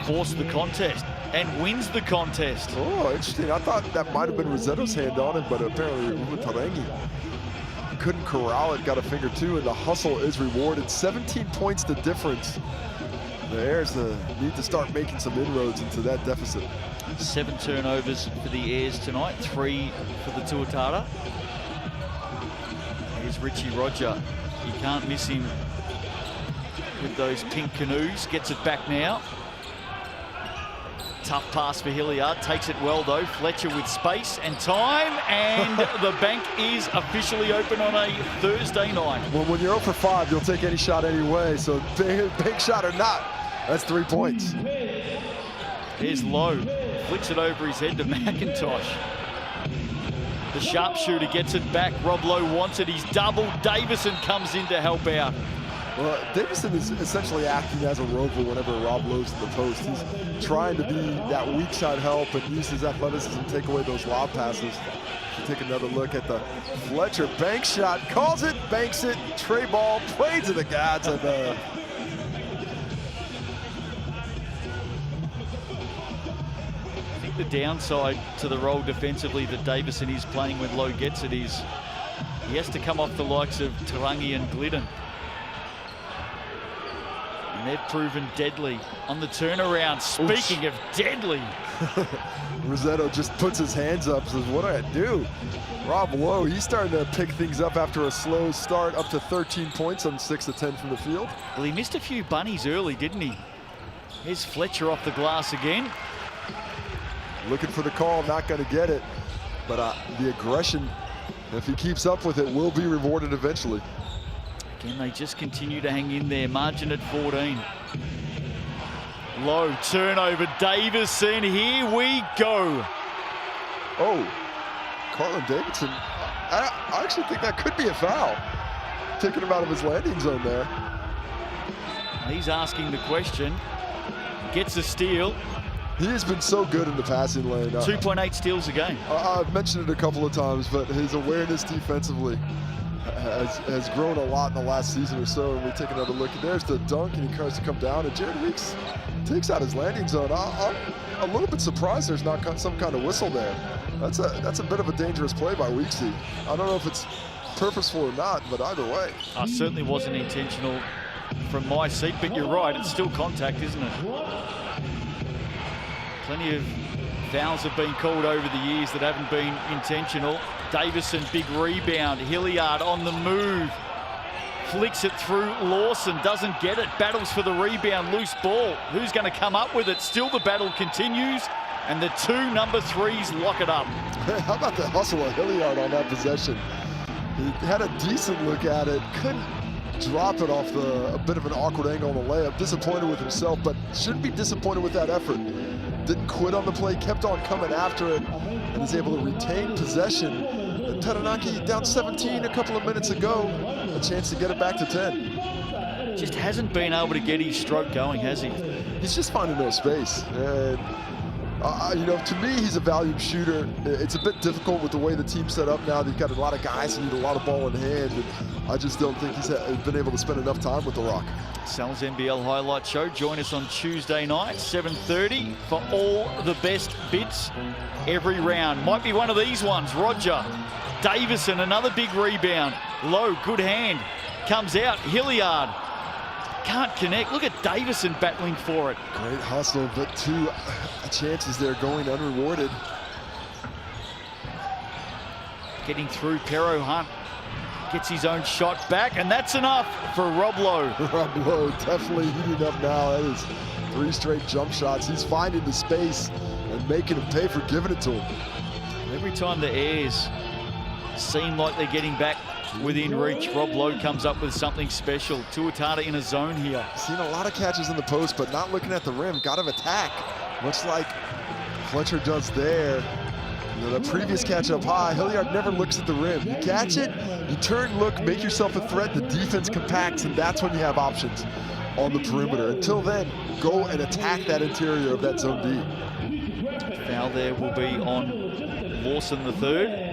Speaker 2: forced the contest and wins the contest.
Speaker 3: Oh, interesting. I thought that might have been Rossetto's hand on him, but apparently Taranaki couldn't corral it, got a finger too, and the hustle is rewarded. 17 points the difference. The Airs need to start making some inroads into that deficit.
Speaker 2: 7 turnovers for the Airs tonight, 3 for the Tuatara. Here's Richie Roger. You can't miss him with those pink canoes. Gets it back now. Tough pass for Hilliard, takes it well though. Fletcher with space and time, and the bank is officially open on a Thursday night.
Speaker 3: Well, when you're 0 for 5, you'll take any shot anyway, so big shot or not, that's 3 points.
Speaker 2: Here's Lowe, flicks it over his head to McIntosh. The sharpshooter gets it back, Rob Lowe wants it, he's doubled, Davison comes in to help out.
Speaker 3: Well, Davison is essentially acting as a rover whenever Rob Lowe's in the post. He's trying to be that weak side help and use his athleticism to take away those lob passes. We'll take another look at the Fletcher bank shot. Calls it, banks it, tray ball, pray to the gods. And, I
Speaker 2: think the downside to the role defensively that Davison is playing when Lowe gets it is he has to come off the likes of Taranaki and Glidden. And they've proven deadly on the turnaround. Speaking of deadly.
Speaker 3: Rossetto just puts his hands up and says, what do I do? Rob Lowe, he's starting to pick things up after a slow start, up to 13 points on 6 of 10 from the field.
Speaker 2: Well, he missed a few bunnies early, didn't he? Here's Fletcher off the glass again.
Speaker 3: Looking for the call, not going to get it. But the aggression, if he keeps up with it, will be rewarded eventually.
Speaker 2: Can they just continue to hang in there? Margin at 14. Low turnover, Davison, here we go.
Speaker 3: Oh, Carlin Davidson, I actually think that could be a foul. Taking him out of his landing zone there.
Speaker 2: He's asking the question. Gets a steal.
Speaker 3: He has been so good in the passing lane.
Speaker 2: 2.8 steals a game.
Speaker 3: I've mentioned it a couple of times, but his awareness defensively has grown a lot in the last season or so. And we take another look. There's the dunk, and he tries to come down, and Jared Weeks takes out his landing zone. I'm a little bit surprised there's not some kind of whistle there. That's a bit of a dangerous play by Weeksy. I don't know if it's purposeful or not, but either way.
Speaker 2: Certainly wasn't intentional from my seat, but you're right, it's still contact, isn't it? Plenty of fouls have been called over the years that haven't been intentional. Davison, big rebound. Hilliard on the move. Flicks it through. Lawson doesn't get it. Battles for the rebound. Loose ball. Who's going to come up with it? Still the battle continues. And the two number threes lock it up.
Speaker 3: How about the hustle of Hilliard on that possession? He had a decent look at it. Couldn't drop it off a bit of an awkward angle on the layup. Disappointed with himself, but shouldn't be disappointed with that effort. Didn't quit on the play, kept on coming after it, and is able to retain possession. And Taranaki down 17 a couple of minutes ago, a chance to get it back to 10.
Speaker 2: Just hasn't been able to get his stroke going, has he?
Speaker 3: He's just finding no space. And you know, to me, he's a volume shooter. It's a bit difficult with the way the team's set up now. They've got a lot of guys who need a lot of ball in hand, and I just don't think he's been able to spend enough time with the rock.
Speaker 2: Sal's NBL Highlight Show. Join us on Tuesday night, 7:30, for all the best bits every round. Might be one of these ones. Roger Davison, another big rebound. Low, good hand. Comes out, Hilliard. Can't connect. Look at Davison battling for it.
Speaker 3: Great hustle, but two chances there going unrewarded.
Speaker 2: Getting through, Pero Hunt gets his own shot back, and that's enough for Rob Lowe.
Speaker 3: Rob Lowe definitely heating up now. That is 3 straight jump shots. He's finding the space and making him pay for giving it to him.
Speaker 2: Every time the Airs seem like they're getting back within reach, Rob Lowe comes up with something special. Tuatara in a zone here.
Speaker 3: Seen a lot of catches in the post, but not looking at the rim. Got him attack, much like Fletcher does there. You know, that previous catch up high, Hilliard never looks at the rim. You catch it, you turn, look, make yourself a threat, the defense compacts, and that's when you have options on the perimeter. Until then, go and attack that interior of that zone D.
Speaker 2: Foul there will be on Lawson the third.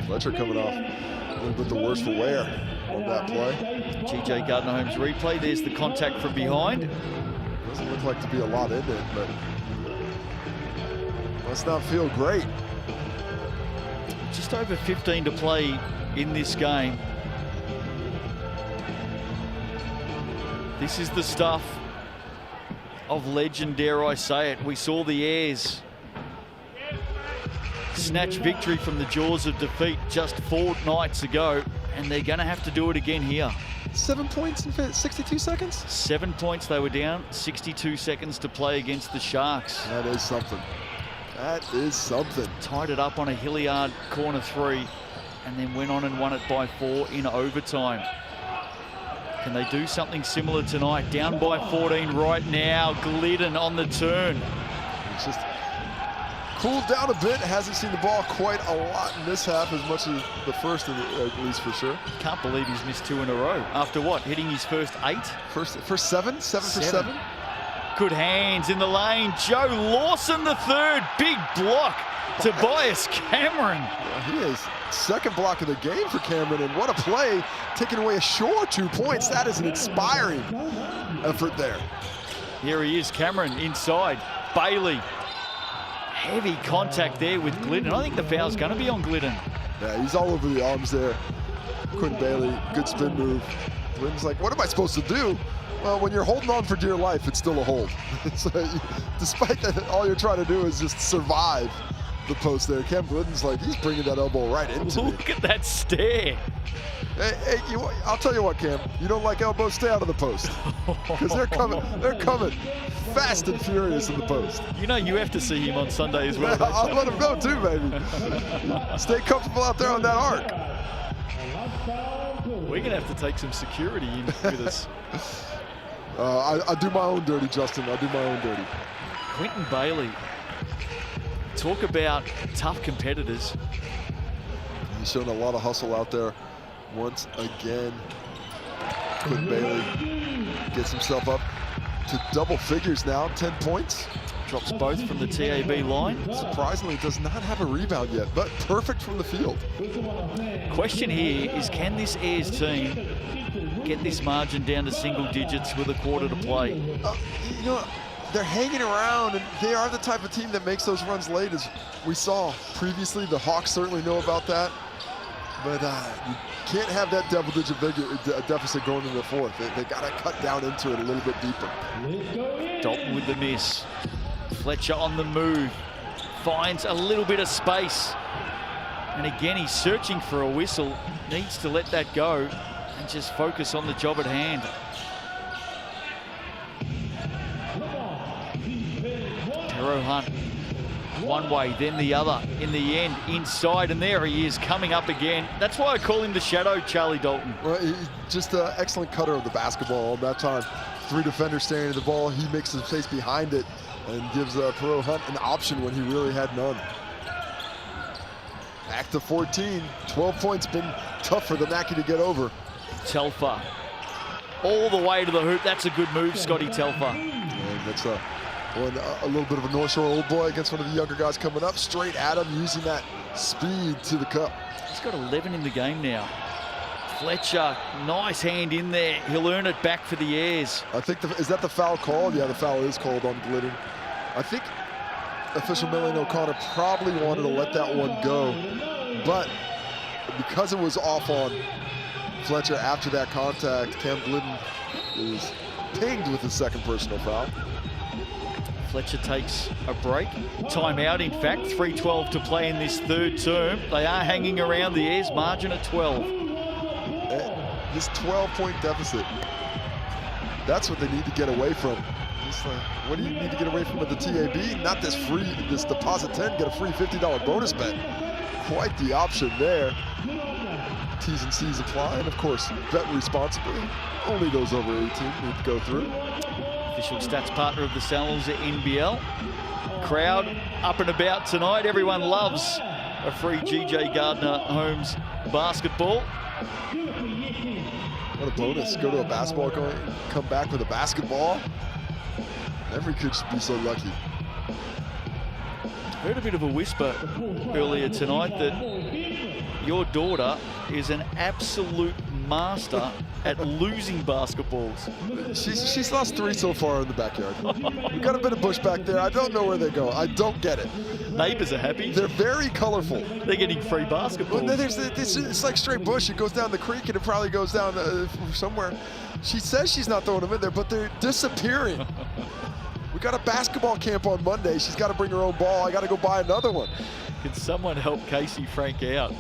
Speaker 3: Fletcher coming off a little bit the worse for wear on that play.
Speaker 2: GJ Gardner-Holmes replay. There's the contact from behind.
Speaker 3: Doesn't look like to be a lot in it, but must not feel great.
Speaker 2: Just over 15 to play in this game. This is the stuff of legend, dare I say it. We saw the Airs snatch victory from the jaws of defeat just 4 nights ago, and they're going to have to do it again here.
Speaker 3: 7 points in 62 seconds?
Speaker 2: 7 points they were down, 62 seconds to play against the Sharks.
Speaker 3: That is something. That is something.
Speaker 2: Tied it up on a Hilliard corner 3, and then went on and won it by 4 in overtime. Can they do something similar tonight? Down by 14 right now. Glidden on the turn.
Speaker 3: It's just cooled down a bit. Hasn't seen the ball quite a lot in this half, as much as the first, at least for sure.
Speaker 2: Can't believe he's missed 2 in a row. After what? Hitting his first 8?
Speaker 3: First 7? 7 for 7?
Speaker 2: Good hands in the lane. Joe Lawson the third. Big block. Tobias Cameron.
Speaker 3: Yeah, he is second block of the game for Cameron, and what a play. Taking away a sure 2 points. That is an inspiring effort there.
Speaker 2: Here he is, Cameron inside. Bailey. Heavy contact there with Glidden. I think the foul's going to be on Glidden.
Speaker 3: Yeah, he's all over the arms there. Quentin Bailey, good spin move. Glidden's like, what am I supposed to do? Well, when you're holding on for dear life, it's still a hold. So, despite that, all you're trying to do is just survive the post there. Cam Glidden's like, he's bringing that elbow right into me.
Speaker 2: Look at that stare.
Speaker 3: Hey, I'll tell you what, Cam. You don't like elbows, stay out of the post. Because they're coming fast and furious in the post.
Speaker 2: You know you have to see him on Sunday as well.
Speaker 3: I'll let him know too, baby. Stay comfortable out there on that arc.
Speaker 2: We're going to have to take some security in with us.
Speaker 3: I do my own dirty, Justin. I do my own dirty.
Speaker 2: Quentin Bailey. Talk about tough competitors.
Speaker 3: He's showing a lot of hustle out there once again. Quentin Bailey gets himself up to double figures now, 10 points.
Speaker 2: Drops both from the TAB line.
Speaker 3: Surprisingly, does not have a rebound yet, but perfect from the field.
Speaker 2: Question here is, can this Ayers team get this margin down to single digits with a quarter to play?
Speaker 3: You know, they're hanging around, and they are the type of team that makes those runs late, as we saw previously. The Hawks certainly know about that. But you can't have that double-digit deficit going into the fourth. They got to cut down into it a little bit deeper.
Speaker 2: Dalton with the miss. Fletcher on the move. Finds a little bit of space. And again, he's searching for a whistle. Needs to let that go and just focus on the job at hand. Pero Hunt. One way, then the other. In the end, inside, and there he is, coming up again. That's why I call him the shadow, Charlie Dalton.
Speaker 3: Well, he's just an excellent cutter of the basketball all that time. 3 defenders staring at the ball. He makes his face behind it and gives Pero Hunt an option when he really had none. Back to 14. 12 points, been tough for the Naki to get over.
Speaker 2: Telfer. All the way to the hoop. That's a good move, Scotty Telfer.
Speaker 3: And that's a little bit of a North Shore old boy against one of the younger guys coming up. Straight at him, using that speed to the cup.
Speaker 2: He's got 11 in the game now. Fletcher, nice hand in there. He'll earn it back for the Ayers.
Speaker 3: I think, is that the foul called? Yeah, the foul is called on Glidden. I think official Millie O'Connor probably wanted to let that one go, but because it was off on Fletcher after that contact, Cam Glidden is pinged with his second personal foul.
Speaker 2: Fletcher takes a break. Timeout, in fact. 3:12 to play in this third term. They are hanging around the Ayers margin at 12.
Speaker 3: This 12-point deficit, that's what they need to get away from. What do you need to get away from at the TAB? Not this deposit 10, get a free $50 bonus bet. Quite the option there. T's and C's apply, and of course, bet responsibly. Only those over 18 need to go through.
Speaker 2: Official stats partner of the Sal's NBL. Crowd up and about tonight. Everyone loves a free GJ Gardner Holmes basketball.
Speaker 3: What a bonus. Go to a basketball game, come back with a basketball. Every kid should be so lucky.
Speaker 2: Heard a bit of a whisper earlier tonight that your daughter is an absolute master at losing basketballs.
Speaker 3: She's lost 3 so far in the backyard. We've got a bit of bush back there. I don't know where they go. I don't get it.
Speaker 2: Neighbors are happy.
Speaker 3: They're very colorful.
Speaker 2: They're getting free basketballs.
Speaker 3: Well, it's like straight bush. It goes down the creek and it probably goes down somewhere. She says she's not throwing them in there, but they're disappearing. We got a basketball camp on Monday. She's got to bring her own ball. I got to go buy another one.
Speaker 2: Can someone help Casey Frank out?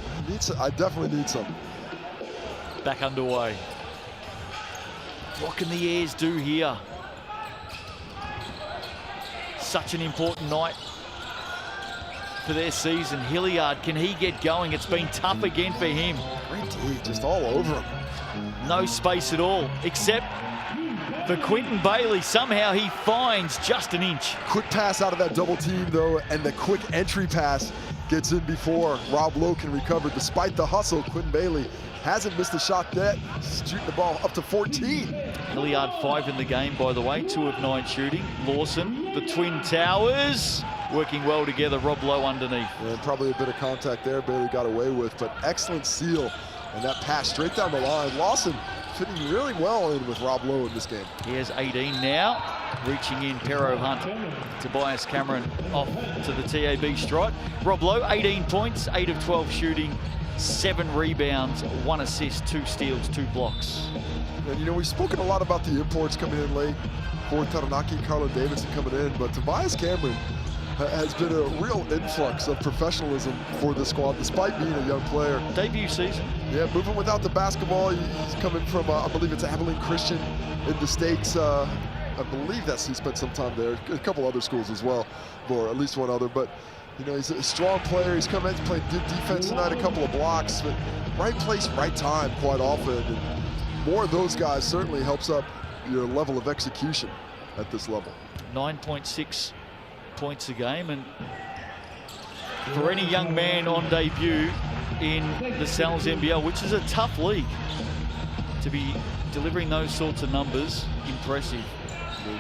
Speaker 3: I definitely need some.
Speaker 2: Back underway. What can the Ayers do here? Such an important night for their season. Hilliard, can he get going? It's been tough again for him.
Speaker 3: Great D, just all over him.
Speaker 2: No space at all, except for Quentin Bailey. Somehow he finds just an inch.
Speaker 3: Quick pass out of that double team, though, and the quick entry pass gets in before Rob Lowe can recover. Despite the hustle, Quentin Bailey hasn't missed a shot yet. Shooting the ball up to 14.
Speaker 2: Hilliard 5 in the game, by the way, 2 of 9 shooting. Lawson, the Twin Towers, working well together. Rob Lowe underneath.
Speaker 3: And probably a bit of contact there Bailey got away with, but excellent seal. And that pass straight down the line. Lawson fitting really well in with Rob Lowe in this game.
Speaker 2: He has 18 now. Reaching in, Pero Hunt. Tobias Cameron off to the TAB stripe. Rob Lowe, 18 points, 8 of 12 shooting, 7 rebounds, 1 assist, 2 steals, 2 blocks.
Speaker 3: And you know, we've spoken a lot about the imports coming in late for Taranaki, Carlo Davidson coming in, but Tobias Cameron has been a real influx of professionalism for the squad, despite being a young player.
Speaker 2: Debut season.
Speaker 3: Yeah, moving without the basketball. He's coming from, I believe it's Abilene Christian in the States. I believe he spent some time there. A couple other schools as well, or at least one other. But You know, he's a strong player. He's come in, he's played good defense tonight, a couple of blocks, but right place, right time quite often. And more of those guys certainly helps up your level of execution at this level.
Speaker 2: 9.6 points a game, and for any young man on debut in the Sal's NBL, which is a tough league, to be delivering those sorts of numbers, impressive.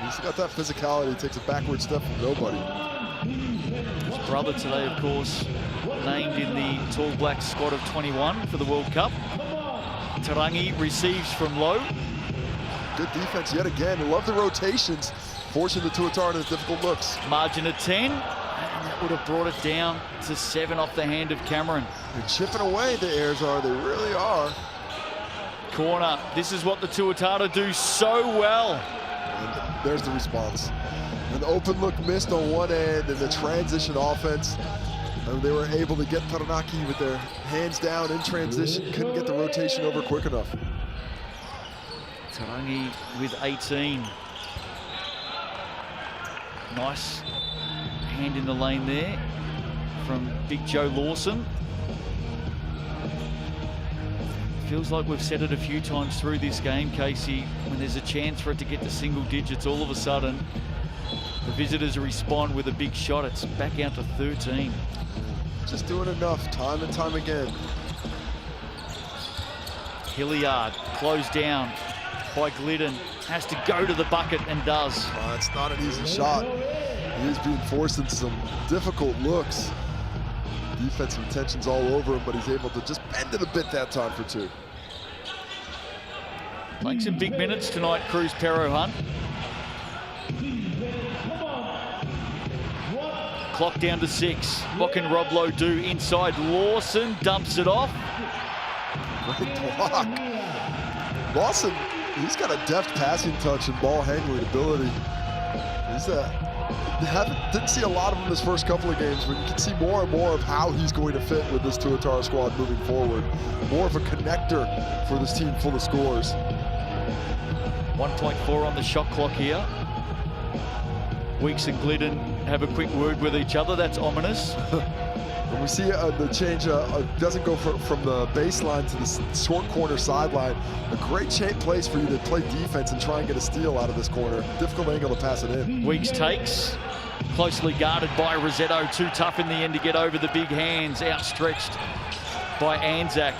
Speaker 3: He's got that physicality, takes a backward step from nobody.
Speaker 2: His brother today, of course, named in the Tall Black squad of 21 for the World Cup. Taranaki receives from low.
Speaker 3: Good defense yet again. I love the rotations, forcing the Tuatara into difficult looks.
Speaker 2: Margin of 10, and that would have brought it down to 7 off the hand of Cameron.
Speaker 3: They're chipping away, the Airs are, they really are.
Speaker 2: Corner, this is what the Tuatara do so well.
Speaker 3: And there's the response. An open look missed on one end, and the transition offense. And they were able to get Taranaki with their hands down in transition. Couldn't get the rotation over quick enough.
Speaker 2: Taranaki with 18. Nice hand in the lane there from Big Joe Lawson. Feels like we've said it a few times through this game, Casey, when there's a chance for it to get to single digits, all of a sudden the visitors respond with a big shot. It's back out to 13.
Speaker 3: Just doing enough time and time again.
Speaker 2: Hilliard closed down by Glidden, has to go to the bucket and does.
Speaker 3: It's not an easy shot. He is being forced into some difficult looks. Defensive intentions all over him, but he's able to just bend it a bit that time for 2.
Speaker 2: Playing some big minutes tonight, Cruz Pero Hunt. Clock down to 6. What can Rob Lowe do inside? Lawson dumps it off.
Speaker 3: Great block. Lawson, he's got a deft passing touch and ball handling ability. Didn't see a lot of him this first couple of games, but you can see more and more of how he's going to fit with this Tuatara squad moving forward. More of a connector for this team full of scores.
Speaker 2: 1.4 on the shot clock here. Weeks and Glidden have a quick word with each other. That's ominous.
Speaker 3: And we see the change doesn't go from the baseline to the short corner sideline. A great place for you to play defense and try and get a steal out of this corner. Difficult angle to pass it in.
Speaker 2: Weeks takes, closely guarded by Rossetto. Too tough in the end to get over the big hands. Outstretched by Anzac.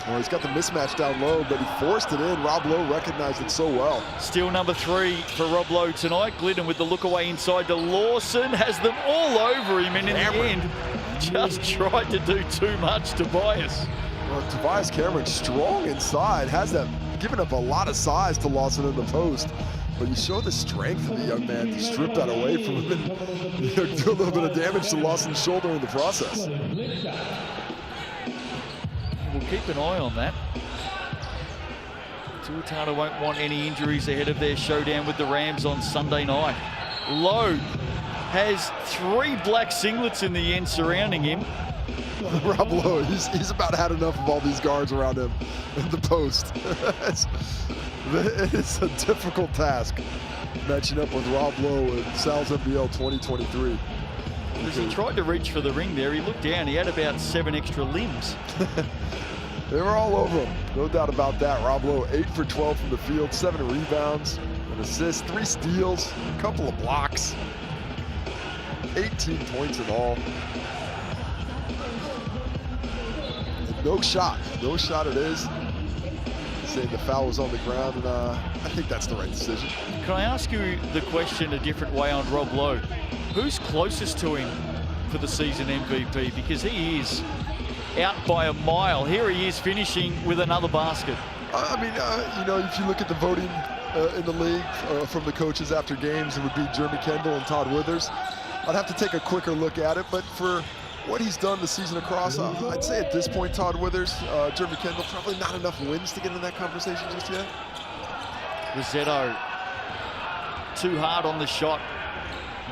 Speaker 3: Well, he's got the mismatch down low, but he forced it in. Rob Lowe recognized it so well.
Speaker 2: Steal number 3 for Rob Lowe tonight. Glidden with the look away inside to Lawson. Has them all over him, and in the end, just tried to do too much. Tobias.
Speaker 3: Well, Tobias Cameron strong inside, has that, given up a lot of size to Lawson in the post. But you show the strength of the young man to strip that away from him and do a little bit of damage to Lawson's shoulder in the process.
Speaker 2: We'll keep an eye on that. Tuatara won't want any injuries ahead of their showdown with the Rams on Sunday night. Lowe has 3 black singlets in the end surrounding him.
Speaker 3: Rob Lowe, he's about had enough of all these guards around him in the post. It's a difficult task matching up with Rob Lowe in Sal's NBL 2023.
Speaker 2: As he tried to reach for the ring there, he looked down, he had about 7 extra limbs.
Speaker 3: They were all over him, no doubt about that. Rob Lowe, 8 for 12 from the field, 7 rebounds, an assist, 3 steals, a couple of blocks, 18 points in all. And no shot it is. Saying the foul was on the ground, and I think that's the right decision.
Speaker 2: Can I ask you the question a different way on Rob Lowe? Who's closest to him for the season MVP? Because he is out by a mile. Here he is finishing with another basket.
Speaker 3: I mean, you know, if you look at the voting in the league from the coaches after games, it would be Jeremy Kendall and Todd Withers. I'd have to take a quicker look at it, but for what he's done the season across, I'd say at this point, Todd Withers, Jeremy Kendall, probably not enough wins to get in that conversation just yet.
Speaker 2: Rossetto, too hard on the shot.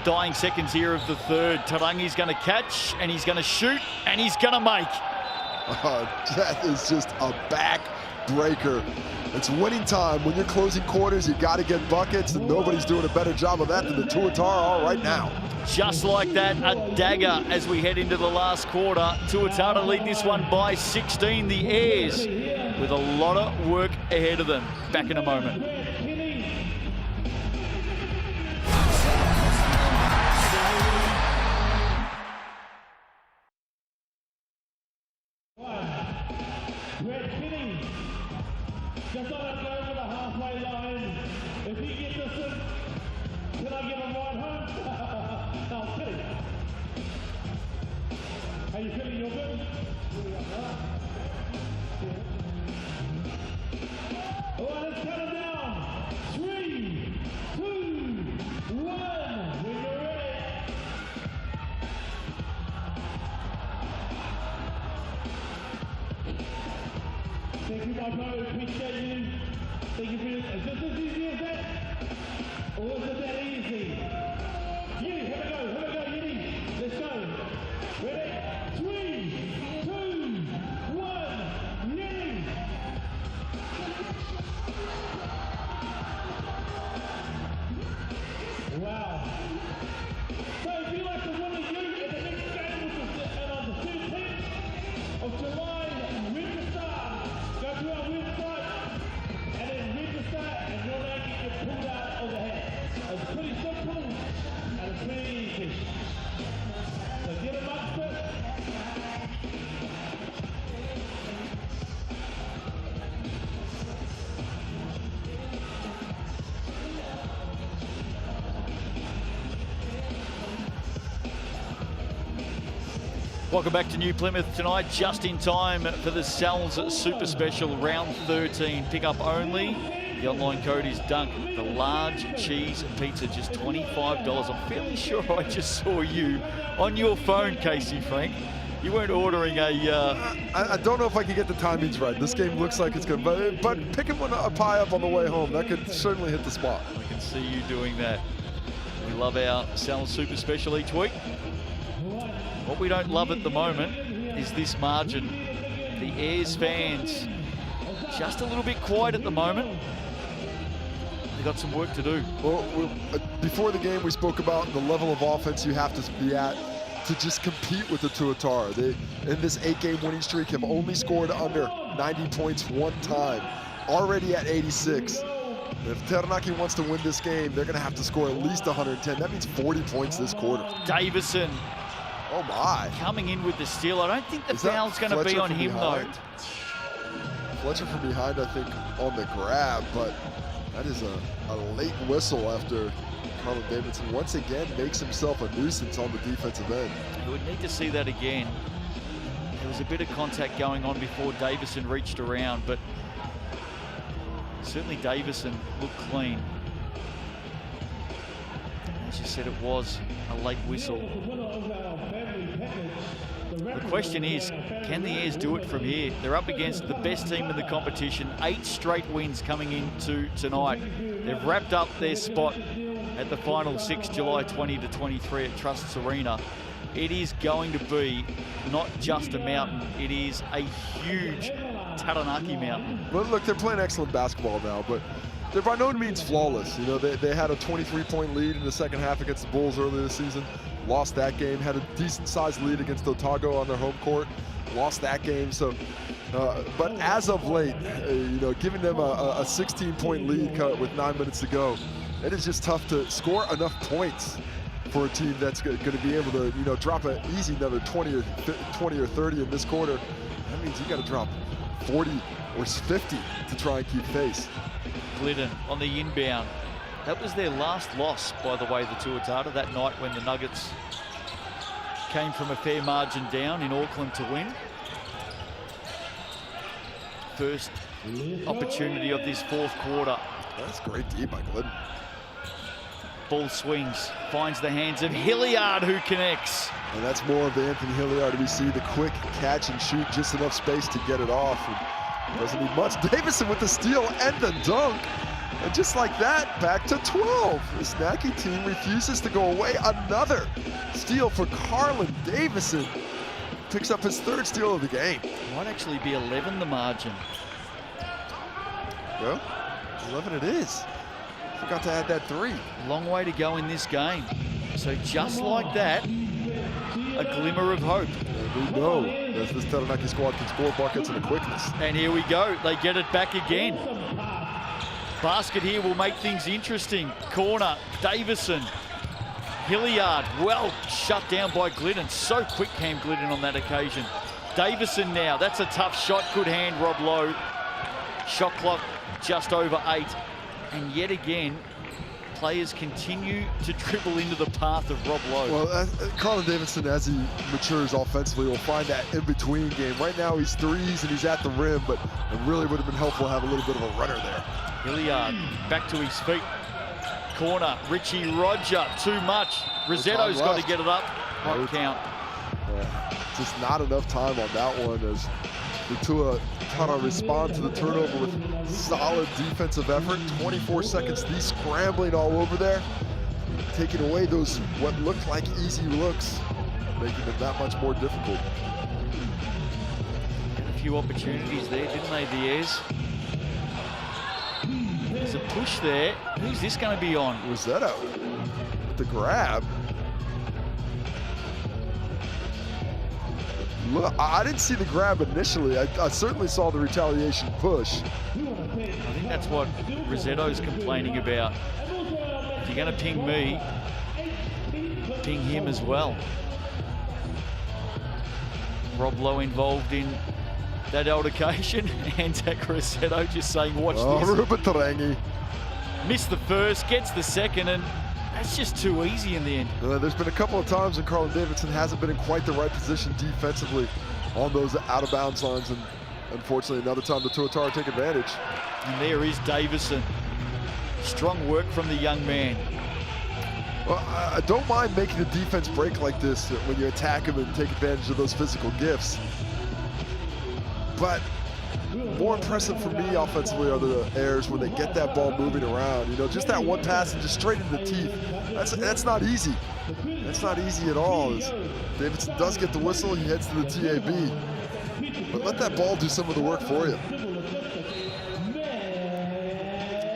Speaker 2: Dying seconds here of the third. Tarangi's going to catch, and he's going to shoot, and he's going to make.
Speaker 3: That is just a breaker. It's winning time. When you're closing quarters, you got to get buckets, and nobody's doing a better job of that than the Tuatara are right now.
Speaker 2: Just like that, a dagger as we head into the last quarter. Tuatara lead this one by 16. The Airs with a lot of work ahead of them. Back in a moment.
Speaker 7: Just let it go over the halfway line. If he gets this in, can I get him right home? No, I'm kidding. How you feeling? You're good? All right, let's count it down. 3, 2, 1. When you're ready. Thank you, my brother. Appreciate you. Thank you for this. Is this as easy as that? Or is it that easy? Yiddy, here we go, Yiddy. Let's go. Ready? 3, 2, 1, Yiddy. Wow. So if you'd like to win a U in the next game, which is on the 13th of July, register. Go to our website and then register, and your name can get pulled out of the hat. It's pretty simple and it's pretty easy. So get amongst it.
Speaker 2: Welcome back to New Plymouth tonight, just in time for the Sal's Super Special Round 13. Pick up only. The online code is DUNK. The large cheese pizza, just $25. I'm fairly sure I just saw you on your phone, Casey Frank. You weren't ordering a...
Speaker 3: I don't know if I can get the timings right. This game looks like it's good, but picking a pie up on the way home, that could certainly hit the spot.
Speaker 2: I can see you doing that. We love our Sal's Super Special each week. What we don't love at the moment is this margin. The Airs fans just a little bit quiet at the moment. They've got some work to do.
Speaker 3: Well, before the game, we spoke about the level of offense you have to be at to just compete with the Tuatara. They, in this 8-game winning streak, have only scored under 90 points one time, already at 86. If Taranaki wants to win this game, they're going to have to score at least 110. That means 40 points this quarter.
Speaker 2: Davison.
Speaker 3: Oh my.
Speaker 2: Coming in with the steal. I don't think the foul's going to be on him though.
Speaker 3: Fletcher from behind, I think, on the grab, but that is a late whistle after Carlin Davidson once again makes himself a nuisance on the defensive end.
Speaker 2: You would need to see that again. There was a bit of contact going on before Davison reached around, but certainly Davison looked clean. As you said, it was a late whistle. The question is, can the Airs do it from here? They're up against the best team in the competition. 8 straight wins coming into tonight. They've wrapped up their spot at the final 6, July 20 to 23 at Trusts Arena. It is going to be not just a mountain, it is a huge Taranaki mountain.
Speaker 3: Well, look, they're playing excellent basketball now, but they're by no means flawless. You know, they had a 23-point lead in the second half against the Bulls earlier this season. Lost that game, had a decent-sized lead against Otago on their home court. Lost that game, so, but as of late, you know, giving them a 16-point lead cut with 9 minutes to go, it is just tough to score enough points for a team that's going to be able to, you know, drop an easy another 20 or 30 in this quarter. That means you got to drop 40 or 50 to try and keep pace.
Speaker 2: Glidden on the inbound. That was their last loss, by the way, the Tuatara, that night when the Nuggets came from a fair margin down in Auckland to win. First opportunity of this fourth quarter.
Speaker 3: That's great D by Glidden.
Speaker 2: Ball swings, finds the hands of Hilliard, who connects.
Speaker 3: And that's more of the Anthony Hilliard we see, the quick catch and shoot, just enough space to get it off. And doesn't need much. Davison with the steal and the dunk. And just like that, back to 12. The Snacky team refuses to go away. Another steal for Carlin Davison. Picks up his 3rd steal of the game.
Speaker 2: Might actually be 11 the margin.
Speaker 3: Well, 11 it is. Forgot to add that 3.
Speaker 2: Long way to go in this game. So just like that, a glimmer of hope.
Speaker 3: And we know that this Taranaki squad can score buckets in a quickness.
Speaker 2: And here we go. They get it back again. Basket here will make things interesting. Corner, Davison. Hilliard, well shut down by Glidden. So quick Cam Glidden on that occasion. Davison now, that's a tough shot. Good hand, Rob Lowe. Shot clock just over 8. And yet again, players continue to dribble into the path of Rob Lowe.
Speaker 3: Well, Colin Davidson, as he matures offensively, will find that in-between game. Right now, he's threes and he's at the rim, but it really would have been helpful to have a little bit of a runner there.
Speaker 2: Hilliard back to his feet. Corner, Richie Roger, too much. Rosetto's got to get it up. Not count.
Speaker 3: Just not enough time on that one as the Tuatara respond to the turnover with solid defensive effort. 24 seconds, these scrambling all over there, taking away those what looked like easy looks, making it that much more difficult.
Speaker 2: Had a few opportunities there, didn't they, Diaz? There's a push there. Who's this going to be on?
Speaker 3: Rosetto with the grab. Look, I didn't see the grab initially. I certainly saw the retaliation push.
Speaker 2: I think that's what Rosetto's complaining about. If you're going to ping me, ping him as well. Rob Lowe involved in that altercation, and Zach Rosetto just saying, watch this.
Speaker 3: Ruben Tarangi.
Speaker 2: Missed the first, gets the second, and that's just too easy in the end.
Speaker 3: There's been a couple of times when Carlin Davidson hasn't been in quite the right position defensively on those out-of-bounds lines, and unfortunately another time the Tuatara take advantage.
Speaker 2: And there is Davison. Strong work from the young man.
Speaker 3: Well, I don't mind making the defense break like this when you attack him and take advantage of those physical gifts. But more impressive for me offensively are the errors when they get that ball moving around. You know, just that one pass and just straight into the teeth. That's not easy. That's not easy at all. As Davidson does get the whistle, he heads to the TAB. But let that ball do some of the work for you.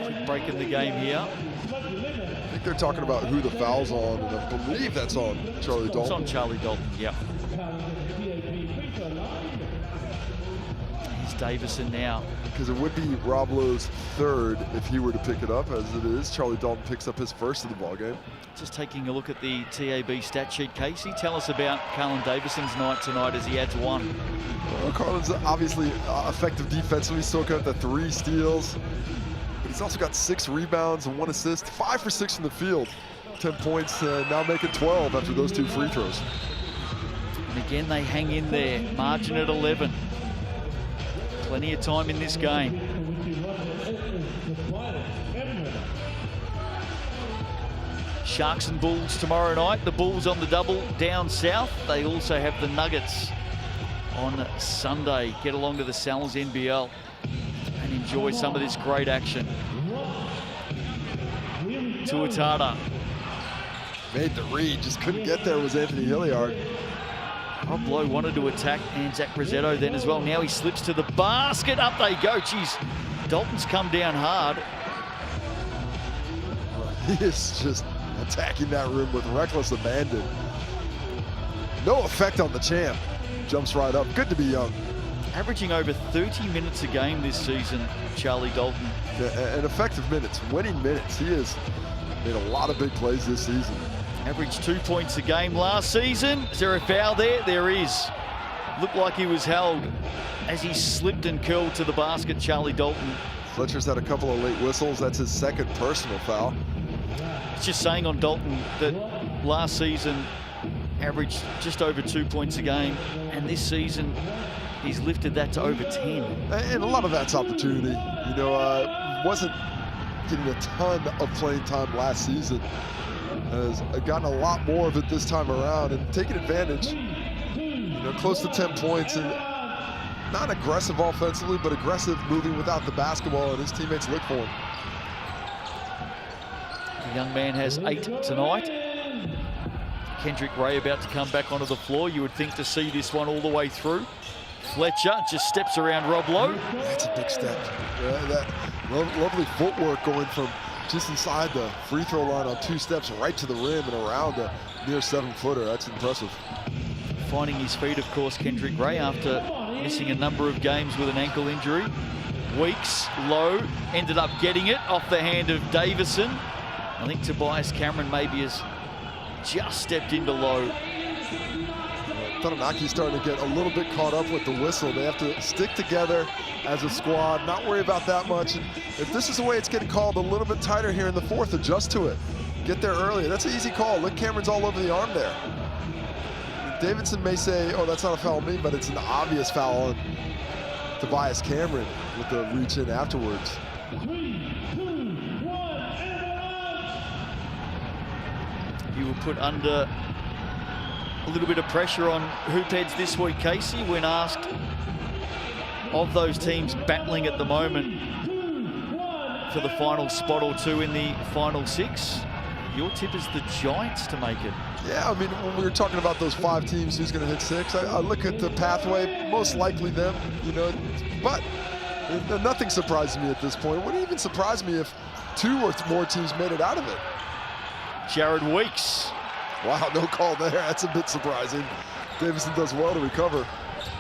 Speaker 2: Quick break in the game here.
Speaker 3: I think they're talking about who the foul's on, and I believe that's on Charlie Dalton.
Speaker 2: It's on Charlie Dalton, yep. Davison now.
Speaker 3: Because it would be Rob Lowe's 3rd if he were to pick it up, as it is. Charlie Dalton picks up his 1st of the ball game.
Speaker 2: Just taking a look at the TAB stat sheet, Casey, tell us about Carlin Davison's night tonight as he adds 1.
Speaker 3: Well, Carlin's obviously effective defensively. He's still got the 3 steals, but he's also got 6 rebounds and 1 assist, 5 for 6 from the field, 10 points, now making 12 after those 2 free throws.
Speaker 2: And again, they hang in there, margin at 11. Plenty of time in this game. Sharks and Bulls tomorrow night. The Bulls on the double down south. They also have the Nuggets on Sunday. Get along to the Sal's NBL and enjoy some of this great action. Tuatara.
Speaker 3: Made the read, just couldn't get there was Anthony Hilliard.
Speaker 2: Rob Lowe wanted to attack Anzac Rosetto then as well. Now he slips to the basket. Up they go. Geez, Dalton's come down hard.
Speaker 3: He is just attacking that rim with reckless abandon. No effect on the champ. Jumps right up. Good to be young.
Speaker 2: Averaging over 30 minutes a game this season, Charlie Dalton.
Speaker 3: Yeah, and effective minutes, winning minutes. He has made a lot of big plays this season.
Speaker 2: Averaged 2 points a game last season. Is there a foul there? There is. Looked like he was held as he slipped and curled to the basket, Charlie Dalton.
Speaker 3: Fletcher's had a couple of late whistles. That's his 2nd personal foul.
Speaker 2: It's just saying on Dalton that last season averaged just over 2 points a game, and this season he's lifted that to over 10.
Speaker 3: And a lot of that's opportunity. You know, wasn't getting a ton of playing time last season. Has gotten a lot more of it this time around and taking advantage. You know, close to 10 points and not aggressive offensively, but aggressive moving without the basketball, and his teammates look for him.
Speaker 2: The young man has 8 tonight. Kendrick Ray about to come back onto the floor. You would think to see this one all the way through. Fletcher just steps around Rob Lowe.
Speaker 3: That's a big step. Lovely footwork going from just inside the free throw line on 2 steps right to the rim and around a near 7-footer. That's impressive.
Speaker 2: Finding his feet, of course, Kendrick Ray, after missing a number of games with an ankle injury. Weeks low, ended up getting it off the hand of Davison. I think Tobias Cameron maybe has just stepped into low.
Speaker 3: Taranaki's starting to get a little bit caught up with the whistle. They have to stick together as a squad, not worry about that much. And if this is the way it's getting called a little bit tighter here in the 4th, adjust to it. Get there early. That's an easy call. Look, Cameron's all over the arm there. Davidson may say, oh, that's not a foul on me, but it's an obvious foul on Tobias Cameron with the reach in afterwards.
Speaker 7: 3, 2, 1, and
Speaker 2: You were put under a little bit of pressure on hoop heads this week, Casey, when asked of those teams battling at the moment for the final spot or 2 in the final 6. Your tip is the Giants to make it.
Speaker 3: Yeah, I mean, when we were talking about those 5 teams, who's going to hit 6, I look at the pathway, most likely them, you know, but nothing surprises me at this point. Wouldn't even surprise me if 2 or more teams made it out of it.
Speaker 2: Jared Weeks.
Speaker 3: Wow, no call there. That's a bit surprising. Davison does well to recover.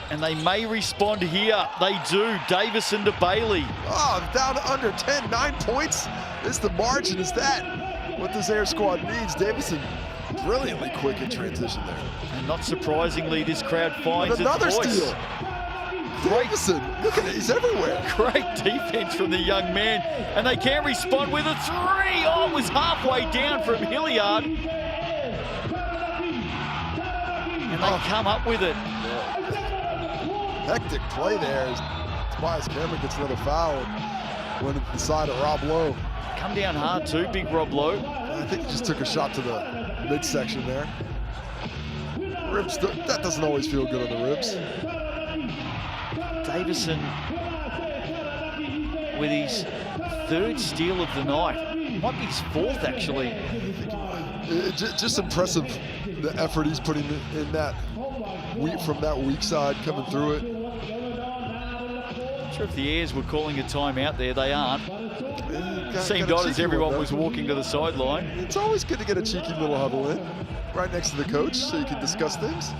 Speaker 2: And they may respond here. They do. Davison to Bailey.
Speaker 3: Oh, down to under 10, 9 points. Is the margin, is that what this air squad needs? Davison brilliantly quick in transition there.
Speaker 2: And not surprisingly, this crowd finds
Speaker 3: And another
Speaker 2: its voice.
Speaker 3: steal. Davison, look at it, he's everywhere.
Speaker 2: Great defense from the young man. And they can respond with a 3. Oh, it was halfway down from Hilliard. And they come up with it.
Speaker 3: Hectic play there as Tobias Cameron gets another foul and went to the side of Rob Lowe.
Speaker 2: Come down hard too, big Rob Lowe.
Speaker 3: I think he just took a shot to the midsection there. Ribs, that doesn't always feel good on the ribs.
Speaker 2: Davison with his 3rd steal of the night. Might be his 4th, actually.
Speaker 3: Just impressive, the effort he's putting in that from that weak side coming through it.
Speaker 2: Not sure if the Airs were calling a timeout there. They aren't. Seemed odd as everyone was walking to the sideline.
Speaker 3: It's always good to get a cheeky little huddle in, right next to the coach, so you can discuss things.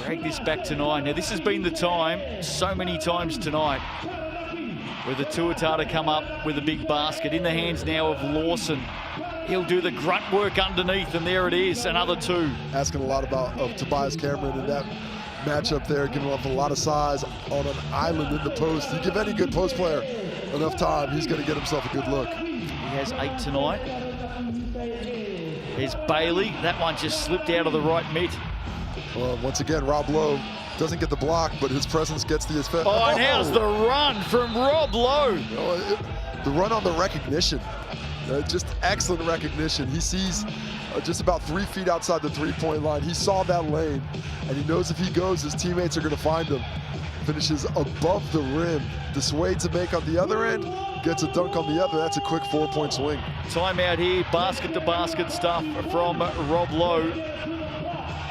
Speaker 2: Drag this back to 9. Now this has been the time, so many times tonight, where the Tuatara come up with a big basket in the hands now of Lawson. He'll do the grunt work underneath, and there it is, another 2.
Speaker 3: Asking a lot of Tobias Cameron in that matchup there, giving up a lot of size on an island in the post. You give any good post player enough time, he's going to get himself a good look.
Speaker 2: He has 8 tonight. There's Bailey. That one just slipped out of the right mitt.
Speaker 3: Well, once again, Rob Lowe doesn't get the block, but his presence gets the effect.
Speaker 2: Oh, and how's the run from Rob Lowe?
Speaker 3: The run on the recognition. Just excellent recognition. He sees just about 3 feet outside the 3-point line. He saw that lane, and he knows if he goes, his teammates are going to find him. Finishes above the rim. Dissuades a make on the other end, gets a dunk on the other. That's a quick 4-point swing.
Speaker 2: Timeout here, basket-to-basket stuff from Rob Lowe.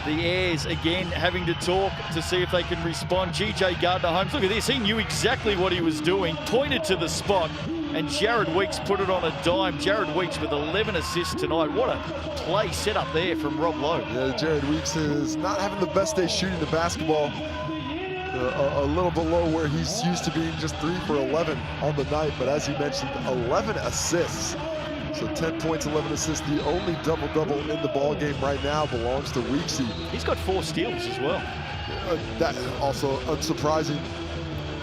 Speaker 2: The Airs again having to talk to see if they can respond. GJ Gardner-Holmes, look at this. He knew exactly what he was doing, pointed to the spot, and Jared Weeks put it on a dime. Jared Weeks with 11 assists tonight. What a play set up there from Rob Lowe.
Speaker 3: Yeah, Jared Weeks is not having the best day shooting the basketball. A little below where he's used to being, just 3 for 11 on the night. But as you mentioned, 11 assists. So 10 points, 11 assists. The only double-double in the ball game right now belongs to Weeksy.
Speaker 2: He's got 4 steals as well.
Speaker 3: That also unsurprising,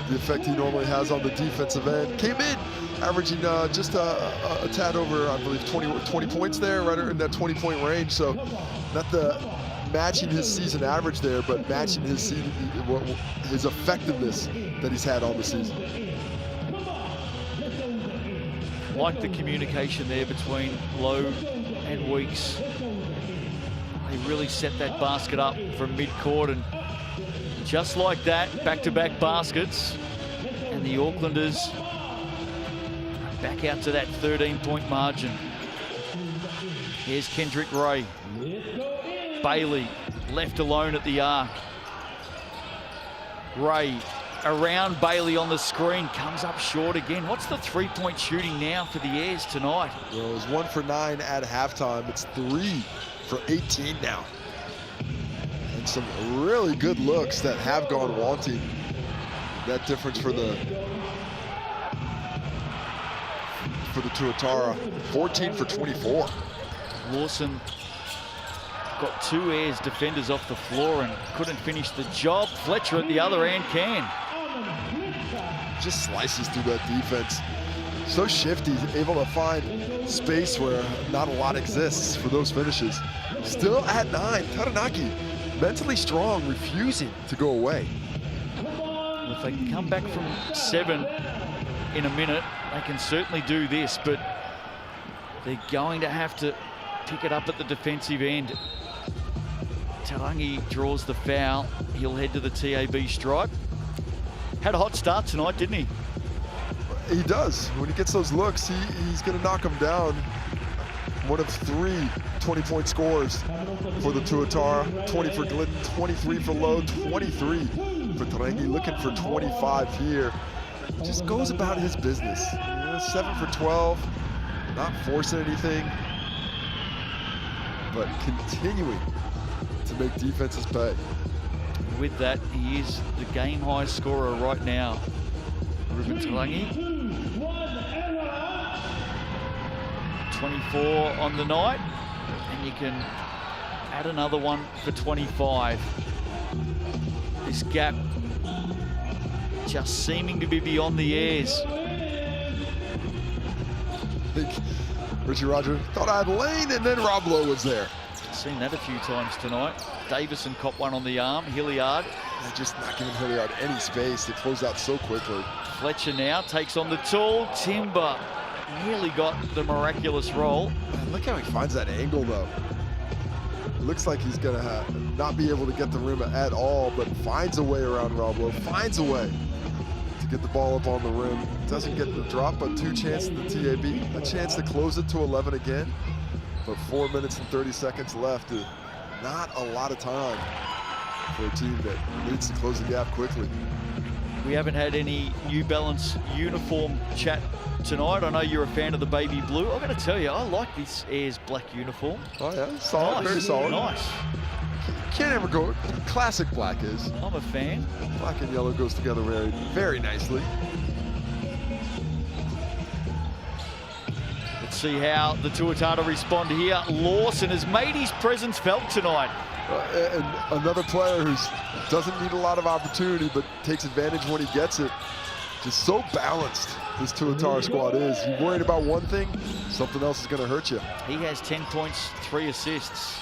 Speaker 3: the effect he normally has on the defensive end. Came in averaging just a tad over, I believe, 20 points there, right in that 20-point range. So not the matching his season average there, but matching his effectiveness that he's had on the season.
Speaker 2: Like the communication there between Lowe and Weeks. They really set that basket up from mid-court, and just like that, back-to-back baskets, and the Aucklanders back out to that 13-point margin. Here's Kendrick Ray. Bailey left alone at the arc. Ray around Bailey on the screen, comes up short again. What's the three-point shooting now for the Airs tonight?
Speaker 3: Well, it was 1 for 9 at halftime. It's 3 for 18 now. And some really good looks that have gone wanting. That difference for the Tuatara, 14 for 24.
Speaker 2: Lawson got 2 Airs defenders off the floor and couldn't finish the job. Fletcher at the other end can.
Speaker 3: Just slices through that defense. So shifty, able to find space where not a lot exists for those finishes. Still at 9, Taranaki, mentally strong, refusing to go away.
Speaker 2: If they can come back from 7 in a minute, they can certainly do this, but they're going to have to pick it up at the defensive end. Tarangi draws the foul. He'll head to the TAB stripe. Had a hot start tonight, didn't he?
Speaker 3: He does. When he gets those looks, he's going to knock them down. One of 3 20-point scores for the Tuatara. 20 for Glidden, 23 for Lowe, 23 for Tarangi. Looking for 25 here. Just goes about his business. 7 for 12, not forcing anything, but continuing to make defenses pay.
Speaker 2: With that, he is the game high scorer right now. Ruben Tarangi. 24 on the night, and you can add another one for 25. This gap just seeming to be beyond the Airs.
Speaker 3: I think Richie Roger thought I had lane, and then Rob Lowe was there.
Speaker 2: Seen that a few times tonight. Davison caught one on the arm. Hilliard.
Speaker 3: They're just not giving Hilliard any space. They close out so quickly.
Speaker 2: Fletcher now takes on the tool. Timber nearly got the miraculous roll.
Speaker 3: Man, look how he finds that angle, though. It looks like he's going to not be able to get the rim at all, but finds a way around Rob Lowe, finds a way to get the ball up on the rim. Doesn't get the drop, but 2 chances to the TAB. A chance to close it to 11 again. But 4 minutes and 30 seconds left. Not a lot of time for a team that needs to close the gap quickly.
Speaker 2: We haven't had any New Balance uniform chat tonight. I know you're a fan of the baby blue. I've got to tell you, I like this Airs black uniform.
Speaker 3: Oh yeah, solid,
Speaker 2: Nice.
Speaker 3: very solid.
Speaker 2: Nice.
Speaker 3: Can't ever go, classic black is.
Speaker 2: I'm a fan.
Speaker 3: Black and yellow goes together very, very nicely.
Speaker 2: Let's see how the Tuatara respond here. Lawson has made his presence felt tonight.
Speaker 3: And another player who doesn't need a lot of opportunity, but takes advantage when he gets it. Just so balanced, this Tuatara squad is. You're worried about one thing, something else is going to hurt you.
Speaker 2: He has 10 points, 3 assists.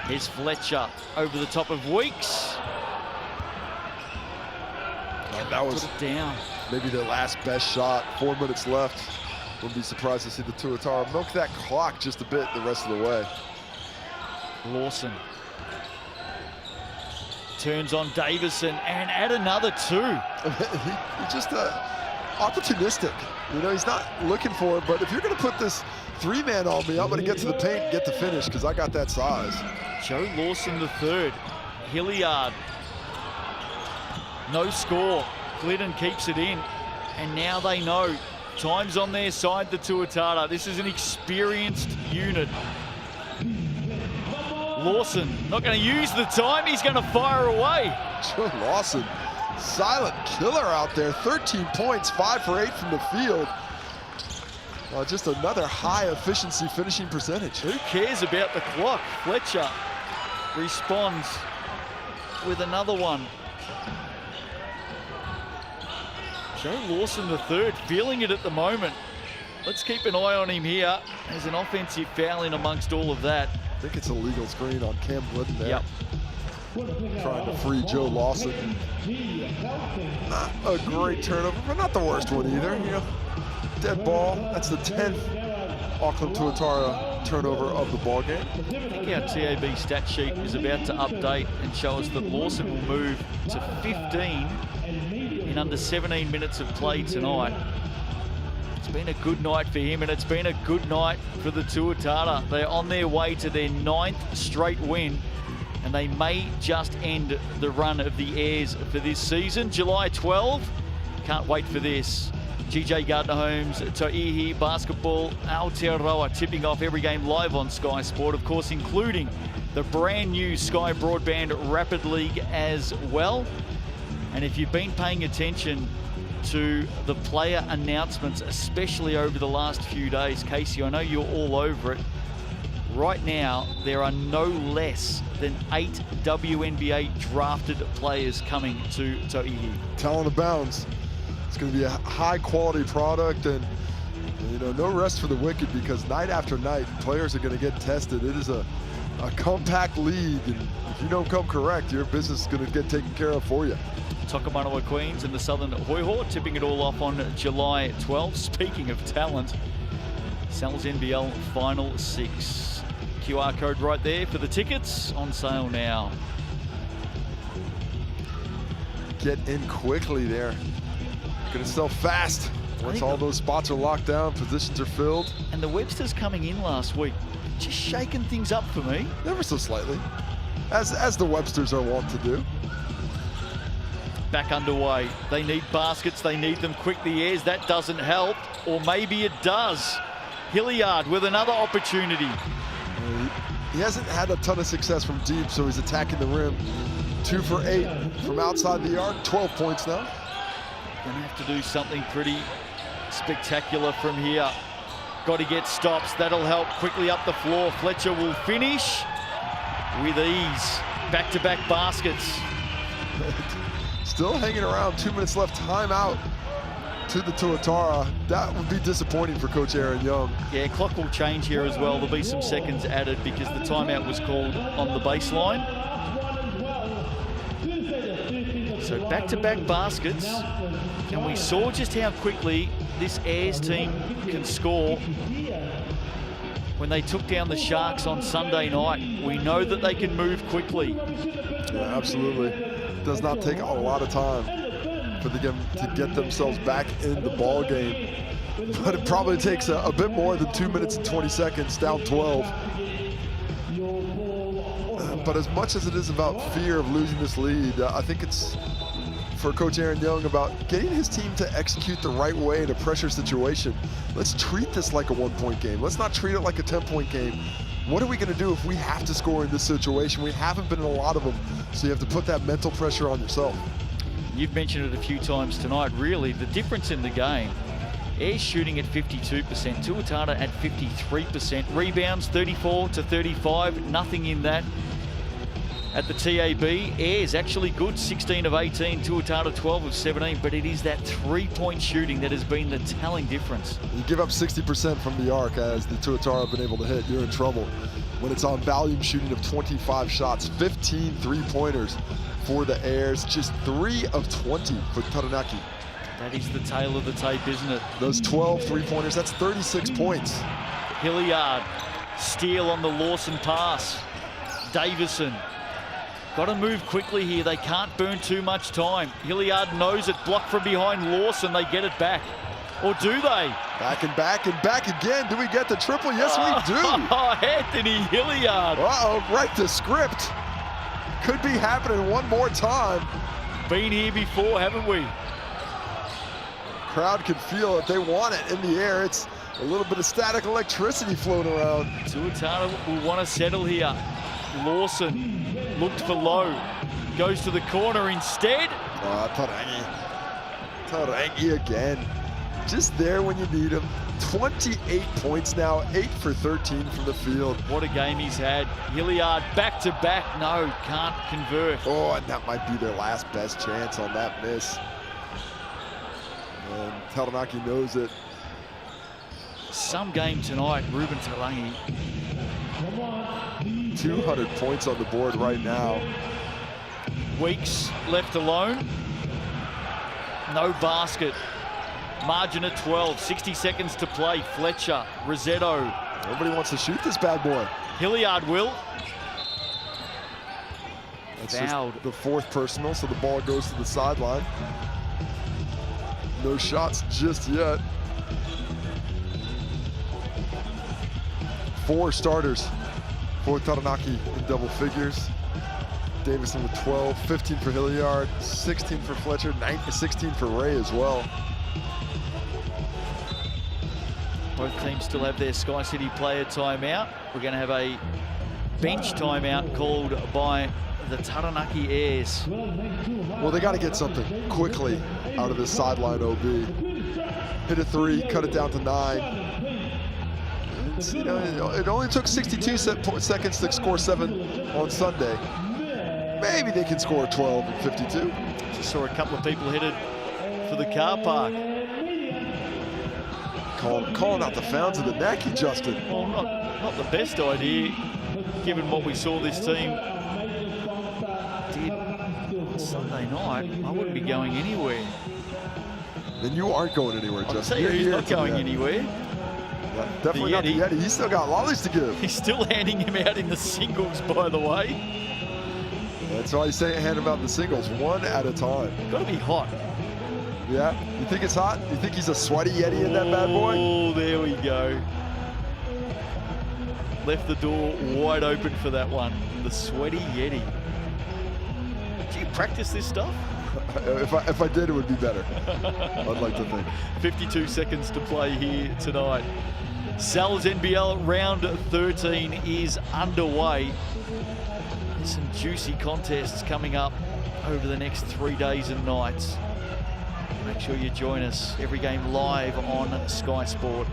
Speaker 2: Here's Fletcher over the top of Weeks.
Speaker 3: That was
Speaker 2: Put it down.
Speaker 3: maybe their last best shot. 4 minutes left. Wouldn't be surprised to see the Tuatara milk that clock just a bit the rest of the way.
Speaker 2: Lawson turns on Davison and add another 2.
Speaker 3: He's just opportunistic. You know, he's not looking for it, but if you're going to put this 3-man on me, I'm going to get to the paint and get the finish because I got that size.
Speaker 2: Joe Lawson the third. Hilliard. No score. Glidden keeps it in. And now they know. Time's on their side, the Tuatara. This is an experienced unit. Lawson not going to use the time. He's going to fire away.
Speaker 3: Joe Lawson, silent killer out there. 13 points, 5 for 8 from the field. Just another high efficiency finishing percentage.
Speaker 2: Who cares about the clock? Fletcher responds with another one. Joe Lawson the third, feeling it at the moment. Let's keep an eye on him here. There's an offensive foul in amongst all of that.
Speaker 3: I think it's a legal screen on Cam Glidden there.
Speaker 2: Yep.
Speaker 3: Trying to free Joe Lawson. Not a great turnover, but not the worst one either. You know, dead ball. That's the 10th Auckland Tuatara turnover of the ball game.
Speaker 2: I think our TAB stat sheet is about to update and show us that Lawson will move to 15 in under 17 minutes of play tonight. It's been a good night for him, and it's been a good night for the Tuatara. They're on their way to their 9th straight win and they may just end the run of the Airs for this season. July 12, can't wait for this. GJ Gardner-Holmes, Toihi, Basketbol, Aotearoa tipping off every game live on Sky Sport, of course, including the brand new Sky Broadband Rapid League as well. And if you've been paying attention to the player announcements, especially over the last few days, Casey, I know you're all over it. Right now, there are no less than 8 WNBA drafted players coming to Toihi.
Speaker 3: Talent abounds. It's going to be a high-quality product, and you know, no rest for the wicked, because night after night, players are going to get tested. It is a compact league, and if you don't come correct, your business is going to get taken care of for you.
Speaker 2: Tokomanawa Queens and the Southern Hoiho tipping it all off on July 12th. Speaking of talent, Sal's NBL Final 6. QR code right there for the tickets, on sale now.
Speaker 3: Get in quickly there. Gonna sell fast. Once all those spots are locked down, positions are filled.
Speaker 2: And the Websters coming in last week, just shaking things up for me.
Speaker 3: Ever so slightly, as the Websters are wont to do.
Speaker 2: Back underway. They need baskets, they need them quick. The Airs, that doesn't help, or maybe it does. Hilliard with another opportunity.
Speaker 3: He hasn't had a ton of success from deep, so he's attacking the rim. 2 for 8 from outside the arc, 12 points now.
Speaker 2: Gonna have to do something pretty spectacular from here. Got to get stops, that'll help. Quickly up the floor, Fletcher will finish with ease. Back-to-back baskets.
Speaker 3: Still hanging around, 2 minutes left, timeout to the Tuatara. That would be disappointing for Coach Aaron Young.
Speaker 2: Yeah, clock will change here as well. There'll be some seconds added because the timeout was called on the baseline. So back-to-back baskets, and we saw just how quickly this Airs team can score when they took down the Sharks on Sunday night. We know that they can move quickly.
Speaker 3: Yeah, absolutely. It does not take a lot of time for them to get themselves back in the ball game, but it probably takes a bit more than 2 minutes and 20 seconds, down 12. But as much as it is about fear of losing this lead, I think it's for Coach Aaron Young about getting his team to execute the right way in a pressure situation. Let's treat this like a 1-point game. Let's not treat it like a 10-point game. What are we going to do if we have to score in this situation? We haven't been in a lot of them, so you have to put that mental pressure on yourself.
Speaker 2: You've mentioned it a few times tonight, really, the difference in the game. Airs shooting at 52%, Tuatara at 53%, rebounds 34 to 35, nothing in that. At the TAB, Airs actually good, 16 of 18, Tuatara 12 of 17, but it is that 3-point shooting that has been the telling difference.
Speaker 3: You give up 60% from the arc, as the Tuatara have been able to hit, you're in trouble. When it's on volume shooting of 25 shots, 15 3-pointers for the Airs, just 3 of 20 for Taranaki.
Speaker 2: That is the tail of the tape, isn't it?
Speaker 3: Those 12 3-pointers, that's 36 points.
Speaker 2: Hilliard, steal on the Lawson pass. Davison, got to move quickly here. They can't burn too much time. Hilliard knows it, blocked from behind Lawson. They get it back. Or do they?
Speaker 3: Back and back and back again. Do we get the triple? Yes, we do.
Speaker 2: Oh, Anthony Hilliard.
Speaker 3: Uh-oh, right to script. Could be happening one more time.
Speaker 2: Been here before, haven't we?
Speaker 3: Crowd can feel it. They want it in the air. It's a little bit of static electricity floating around. Tuatara
Speaker 2: will want to settle here. Lawson looked for low. Goes to the corner instead.
Speaker 3: Taranaki again. Just there when you need him. 28 points now, 8 for 13 from the field.
Speaker 2: What a game he's had. Hilliard back to back. No, can't convert.
Speaker 3: Oh, and that might be their last best chance on that miss. And Taranaki knows it.
Speaker 2: Some game tonight, Ruben Tarangi.
Speaker 3: 200 points on the board right now.
Speaker 2: Weeks left alone. No basket. Margin at 12, 60 seconds to play. Fletcher, Rosetto.
Speaker 3: Nobody wants to shoot this bad boy.
Speaker 2: Hilliard will.
Speaker 3: That's just the 4th personal, so the ball goes to the sideline. No shots just yet. 4 starters for Taranaki in double figures. Davison with 12, 15 for Hilliard, 16 for Fletcher, 16 for Ray as well.
Speaker 2: Both teams still have their Sky City player timeout. We're going to have a bench timeout called by the Taranaki Airs.
Speaker 3: Well, they got to get something quickly out of this sideline OB. Hit a 3, cut it down to 9. You know, it only took 62 seconds to score 7 on Sunday. Maybe they can score 12 and 52.
Speaker 2: Just saw a couple of people headed for the car park.
Speaker 3: Calling out the fans of the Naki, Justin.
Speaker 2: Well, not the best idea, given what we saw this team did Sunday night. I wouldn't be going anywhere.
Speaker 3: Then you aren't going anywhere, Justin.
Speaker 2: I'll tell you who's not going anywhere.
Speaker 3: Yeah, definitely not the Yeti. He's still got lollies to give.
Speaker 2: He's still handing him out in the singles, by the way.
Speaker 3: That's why he's saying hand him out in the singles, one at a time.
Speaker 2: Got to be hot.
Speaker 3: Yeah? You think it's hot? You think he's a sweaty Yeti in that bad boy?
Speaker 2: Oh, there we go. Left the door wide open for that one. The sweaty Yeti. Do you practice this stuff?
Speaker 3: If I did, it would be better. I'd like to think.
Speaker 2: 52 seconds to play here tonight. Sal's NBL round 13 is underway. There's some juicy contests coming up over the next 3 days and nights. Make sure you join us. Every game live on Sky Sport.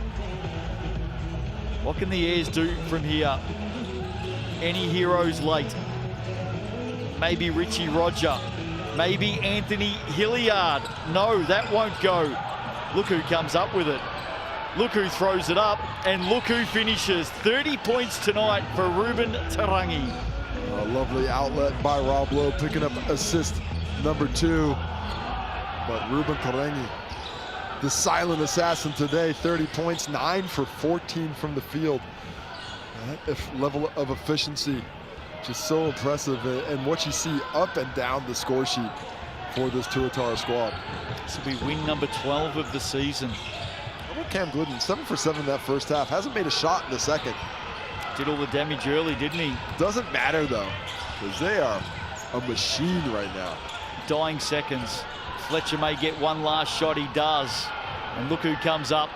Speaker 2: What can the Airs do from here? Any heroes late? Maybe Richie Roger. Maybe Anthony Hilliard. No, that won't go. Look who comes up with it. Look who throws it up, and look who finishes. 30 points tonight for Ruben Tarangi.
Speaker 3: A lovely outlet by Rob Lowe, picking up assist number 2. But Ruben Tarangi, the silent assassin today, 30 points, 9 for 14 from the field. That level of efficiency, just so impressive. And what you see up and down the score sheet for this Tuatara squad.
Speaker 2: This will be win number 12 of the season.
Speaker 3: How about Cam Glidden? 7 for 7 that first half. Hasn't made a shot in the second.
Speaker 2: Did all the damage early, didn't he?
Speaker 3: Doesn't matter though, because they are a machine right now.
Speaker 2: Dying seconds. Fletcher may get one last shot, he does. And look who comes up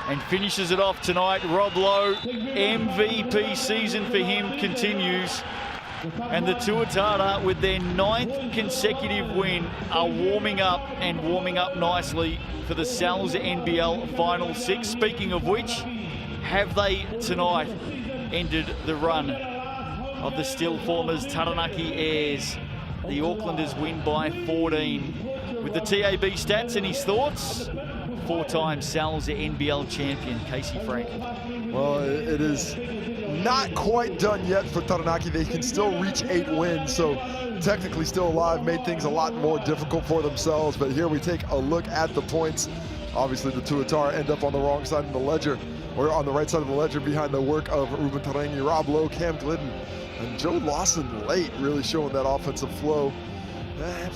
Speaker 2: and finishes it off tonight. Rob Lowe, MVP season for him continues. And the Tuatara, with their 9th consecutive win, are warming up and warming up nicely for the Sal's NBL Final 6. Speaking of which, have they tonight ended the run of the still formers Taranaki Airs? The Aucklanders win by 14. With the TAB stats and his thoughts, 4-time Sal's NBL champion, Casey Frank.
Speaker 3: Well, it is not quite done yet for Taranaki. They can still reach 8 wins, so technically still alive, made things a lot more difficult for themselves. But here we take a look at the points. Obviously, the Tuatara end up on the wrong side of the ledger, or on the right side of the ledger behind the work of Ruben Tarangi, Rob Lowe, Cam Glidden, and Joe Lawson late, really showing that offensive flow.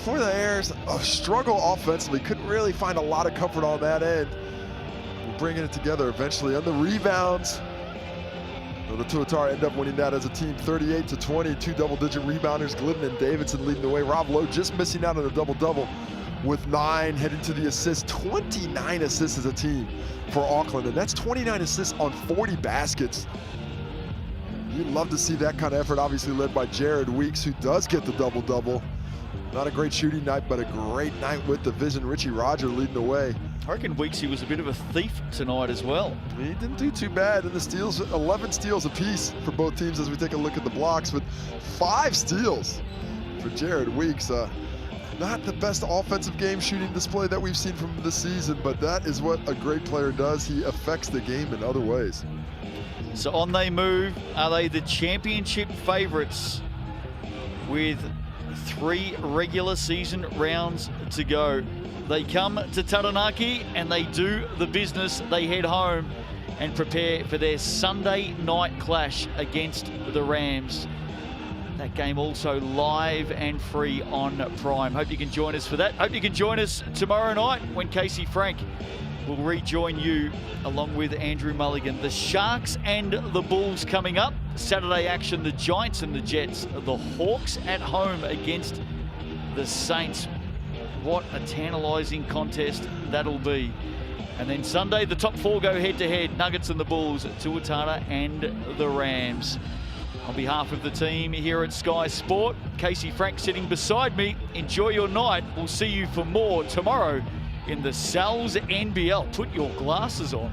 Speaker 3: For the Airs, a struggle offensively. Couldn't really find a lot of comfort on that end. We're bringing it together eventually. On the rebounds, the Tuatara end up winning that as a team, 38-20. 2 double-digit rebounders, Glidden and Davidson leading the way. Rob Lowe just missing out on a double-double with 9, heading to the assists. 29 assists as a team for Auckland, and that's 29 assists on 40 baskets. You'd love to see that kind of effort, obviously led by Jared Weeks, who does get the double-double. Not a great shooting night, but a great night with the vision. Richie Roger leading the way.
Speaker 2: I reckon Weeksy was a bit of a thief tonight as well.
Speaker 3: He didn't do too bad in the steals, 11 steals apiece for both teams as we take a look at the blocks, with 5 steals for Jared Weeks. Not the best offensive game shooting display that we've seen from this season, but that is what a great player does. He affects the game in other ways.
Speaker 2: So on they move. Are they the championship favourites with 3 regular season rounds to go? They come to Taranaki and they do the business. They head home and prepare for their Sunday night clash against the Rams. That game also live and free on Prime. Hope you can join us for that. Hope you can join us tomorrow night when Casey Frank will rejoin you along with Andrew Mulligan. The Sharks and the Bulls coming up. Saturday action, the Giants and the Jets. The Hawks at home against the Saints. What a tantalising contest that'll be. And then Sunday, the top four go head-to-head. Nuggets and the Bulls, Tuatara and the Rams. On behalf of the team here at Sky Sport, Casey Frank sitting beside me. Enjoy your night. We'll see you for more tomorrow in the Sal's NBL. Put your glasses on.